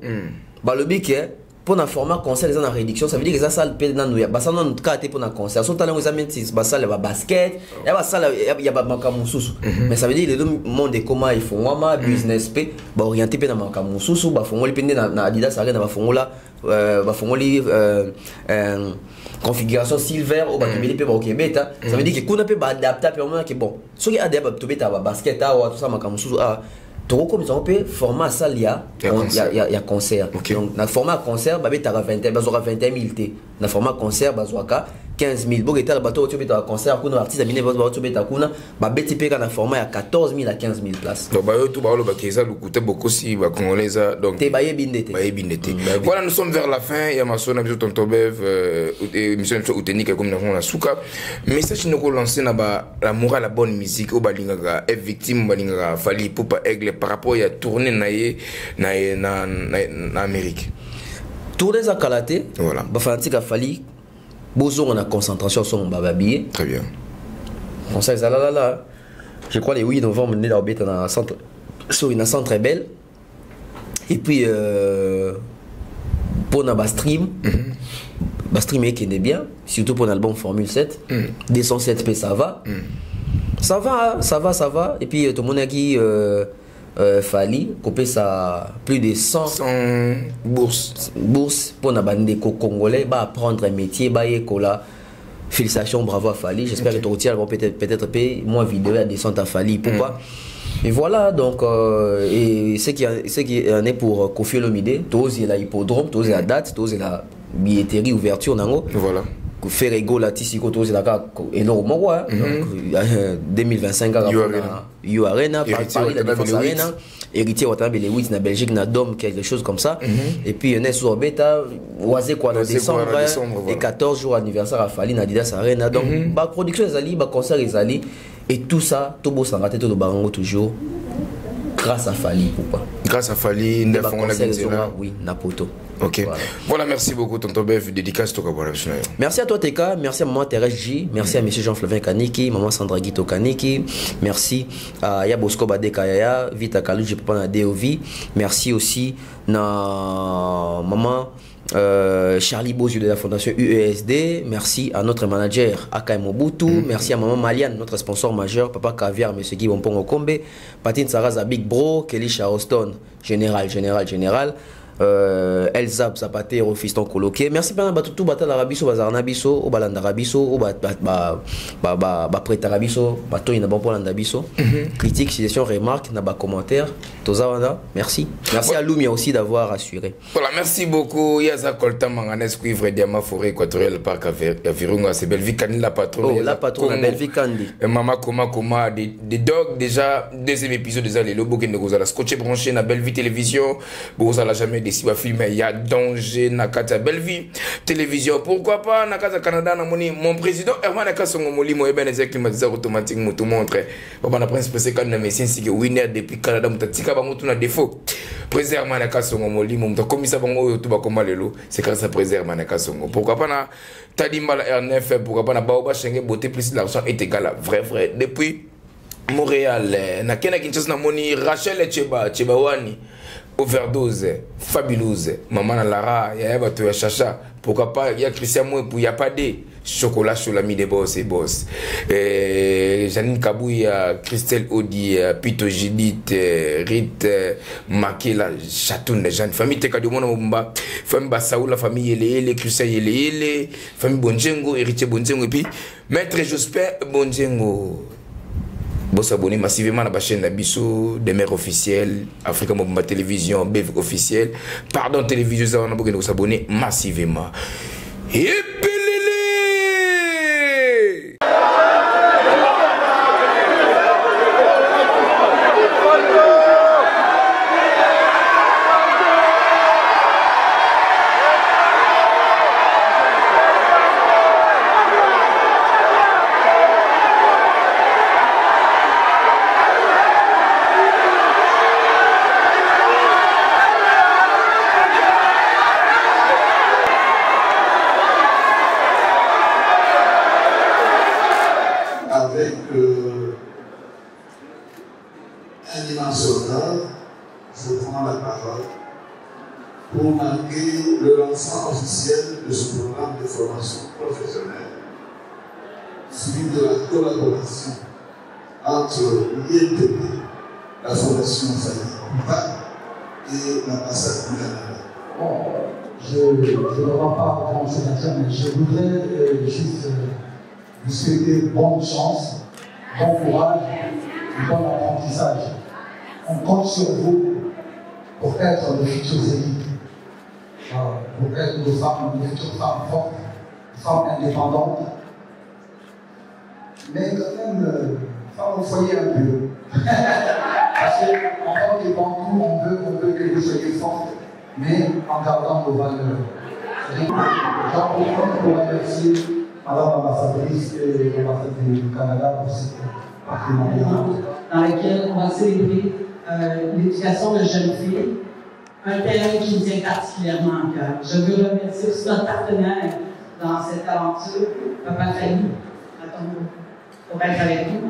balobi ke pour na format concert les en réduction ça veut dire que ça salle pe na ya basa na kate pour na concert so talent examen ba salle ba basket ya ba salle ya ba makamususu mais ça veut dire le monde comment ils font wama business pe ba orienté pe na makamususu ba fongoli pe na Adidas arena ba fongola ba fongoli configuration silver au batubeli pe ba OK beta ça veut dire que kuna pe ba adapter pe moment que bon so ki adapter to beta ba basket ou tout ça makamususu Toko comme ça on peut format salle ya concert. Okay. Donc na format concert ba beta 21 000 t. Na format concert ba zoaka 15 000. Bo eta bato tu beta concert kuna artiste amine ba tu beta kuna ba beti pe na format ya 14 000 à 15 000 places. Donc ba yo tout ba lo ba keza lu kuté beaucoup si ba congolais donc te ba yebindete. Ba yebindete. Voilà, nous sommes vers la fin ya masona biso Tonton Bev émission ou technique comme na suka. Message nous lancer na ba la morale la bonne musique au balinga est victime balinga Fali Poupa Aigle par rapport à tourner na Amérique. Tourner za kalaté. Voilà. Ba fantika Fali bozo on a concentration sur bababié. Très bien. On sait ça là. Je crois les 8 novembre né dans le centre sur une centre belle. Et puis, pour notre stream, stream qui est bien, surtout pour l'album Formule 7, 207 p ça va. Ça va. Et puis, tout le monde a dit Fali, coupé ça plus de 100 bourses pour nos bandits congolais, apprendre un métier, écola. Félicitations, bravo à Fali. J'espère que tu retiens peut-être moins vidéo à descendre à Fali. Pourquoi? Et voilà, donc, et ce qui en est pour Kofi Olomide, tous il a hippodrome, tous il a date, tous il a billetterie, ouverture, nango. Voilà. Faire ego là, ici, tous il a énormément, quoi. 2025, You Arena, Paris, la Défense Arena, héritier Watanabe les 8 na Belgique, na Dom, quelque chose comme ça. Et puis, on est sur Beta, oisé quoi, dans décembre, et 14 jours anniversaire à Fali, na Adidas Arena. Donc, bah, production, les alliés, bah, concert, les alliés. Et tout ça, tout beau s'en tout le barango toujours grâce à Fali. Pourquoi? Grâce à Fali, oui, Napoto. Ok. Voilà, merci beaucoup, Tonton Bev. Dédicace, merci à toi, Teka. Merci à maman Thérèse J. Merci à monsieur Jean-Flavien Kaniki, maman Sandra Guito Kaniki. Merci à Yabosko Badekaya, Vita Kaluji, papa na DOV. Merci aussi à maman. Charlie Boziou de la fondation UESD. Merci à notre manager Akai Mobutu. Merci à maman Maliane, notre sponsor majeur, papa Caviar, monsieur Guy Bompongo Kombe, Patine Saraza Big Bro, Kelly Charleston, général. Elzab Zapatero, fiston coloqué. Merci bien à tout Batal Arabiso, Bazarnabiso, au Balandarabiso, au Prétarabiso, Bato Inabanpolandabiso. Critique, suggestion, remarque, Naba commentaire. Tozawana, merci. Merci à Lumia aussi d'avoir assuré. Voilà, merci beaucoup. Yaza Kolta Manganes, Cuivre, Diama, Forêt Équatoriale, Parc Virunga, c'est Belvi Kandi, la patronne. Oh, la patronne, Belvi Kandi. Mama Koma, des dogs, déjà, deuxième épisode, déjà, les lobos qui ne vous a la scotché branché, na Belvi Télévision, vous allez jamais décidé à filmer, il y a danger, Nakata Belvi Télévision. Pourquoi pas, Nakata Canada, mon président, Herman Nakasongo Moli, moi, ben, les climatiseurs automatiques, me tout montre. Papa, na prince, parce que quand on a mis si que winner depuis Canada, Mutatika, Bamotu na défaut. Préserve Manakasongo Moli, mon commissaire Bango, tout va comme Malelo, c'est grâce à préserve Manakasongo. Pourquoi pas, na Tadimba la RNF, pourquoi pas, na Baoba Chengue, beauté plus l'argent est égal à vrai. Depuis Montréal, na Kena Kinshasa, na Moni, Rachel et Chebawani. Overdose, fabuleuse, maman Lara, il y a Bato Chacha, pourquoi pas, il y a Christian Moué, il n'y a pas de chocolat sur l'ami des boss et boss. Janine Kabouya, Christelle Audi, Pito Judith, Rite, Makela, Chatoun, Jeanne, famille Tekadumona Mumba, famille Bassaou, la famille Yele, Christian Yele, famille Bonjengo, héritier Bonjengo, et puis Maître Jospin Bonjengo. Vous s'abonnez massivement à la chaîne Nabiso, des mères officielles, Africa Mobamba Télévision, BEV officielle, pardon Télévision, ça on a besoin de vous abonner massivement. Et la fondation et l'ambassade du Canada. Bon, je ne vois pas comment c'est la mais je voudrais juste vous souhaiter bonne chance, bon courage et bon apprentissage. On compte sur vous pour être de futures élites, pour être de futures femmes fortes, femmes indépendantes, mais quand même femmes au foyer un peu. Parce qu'en tant que Bantou, on veut que vous soyez fortes, mais en gardant nos valeurs. J'en profite pour remercier Madame l'ambassadrice et l'ambassade du Canada pour cette partenariat. Dans laquelle on va célébrer l'éducation de jeunes filles, un thème qui me tient particulièrement à cœur. Je veux remercier aussi notre partenaire dans cette aventure, Papa Fali. Attends, pour être avec nous.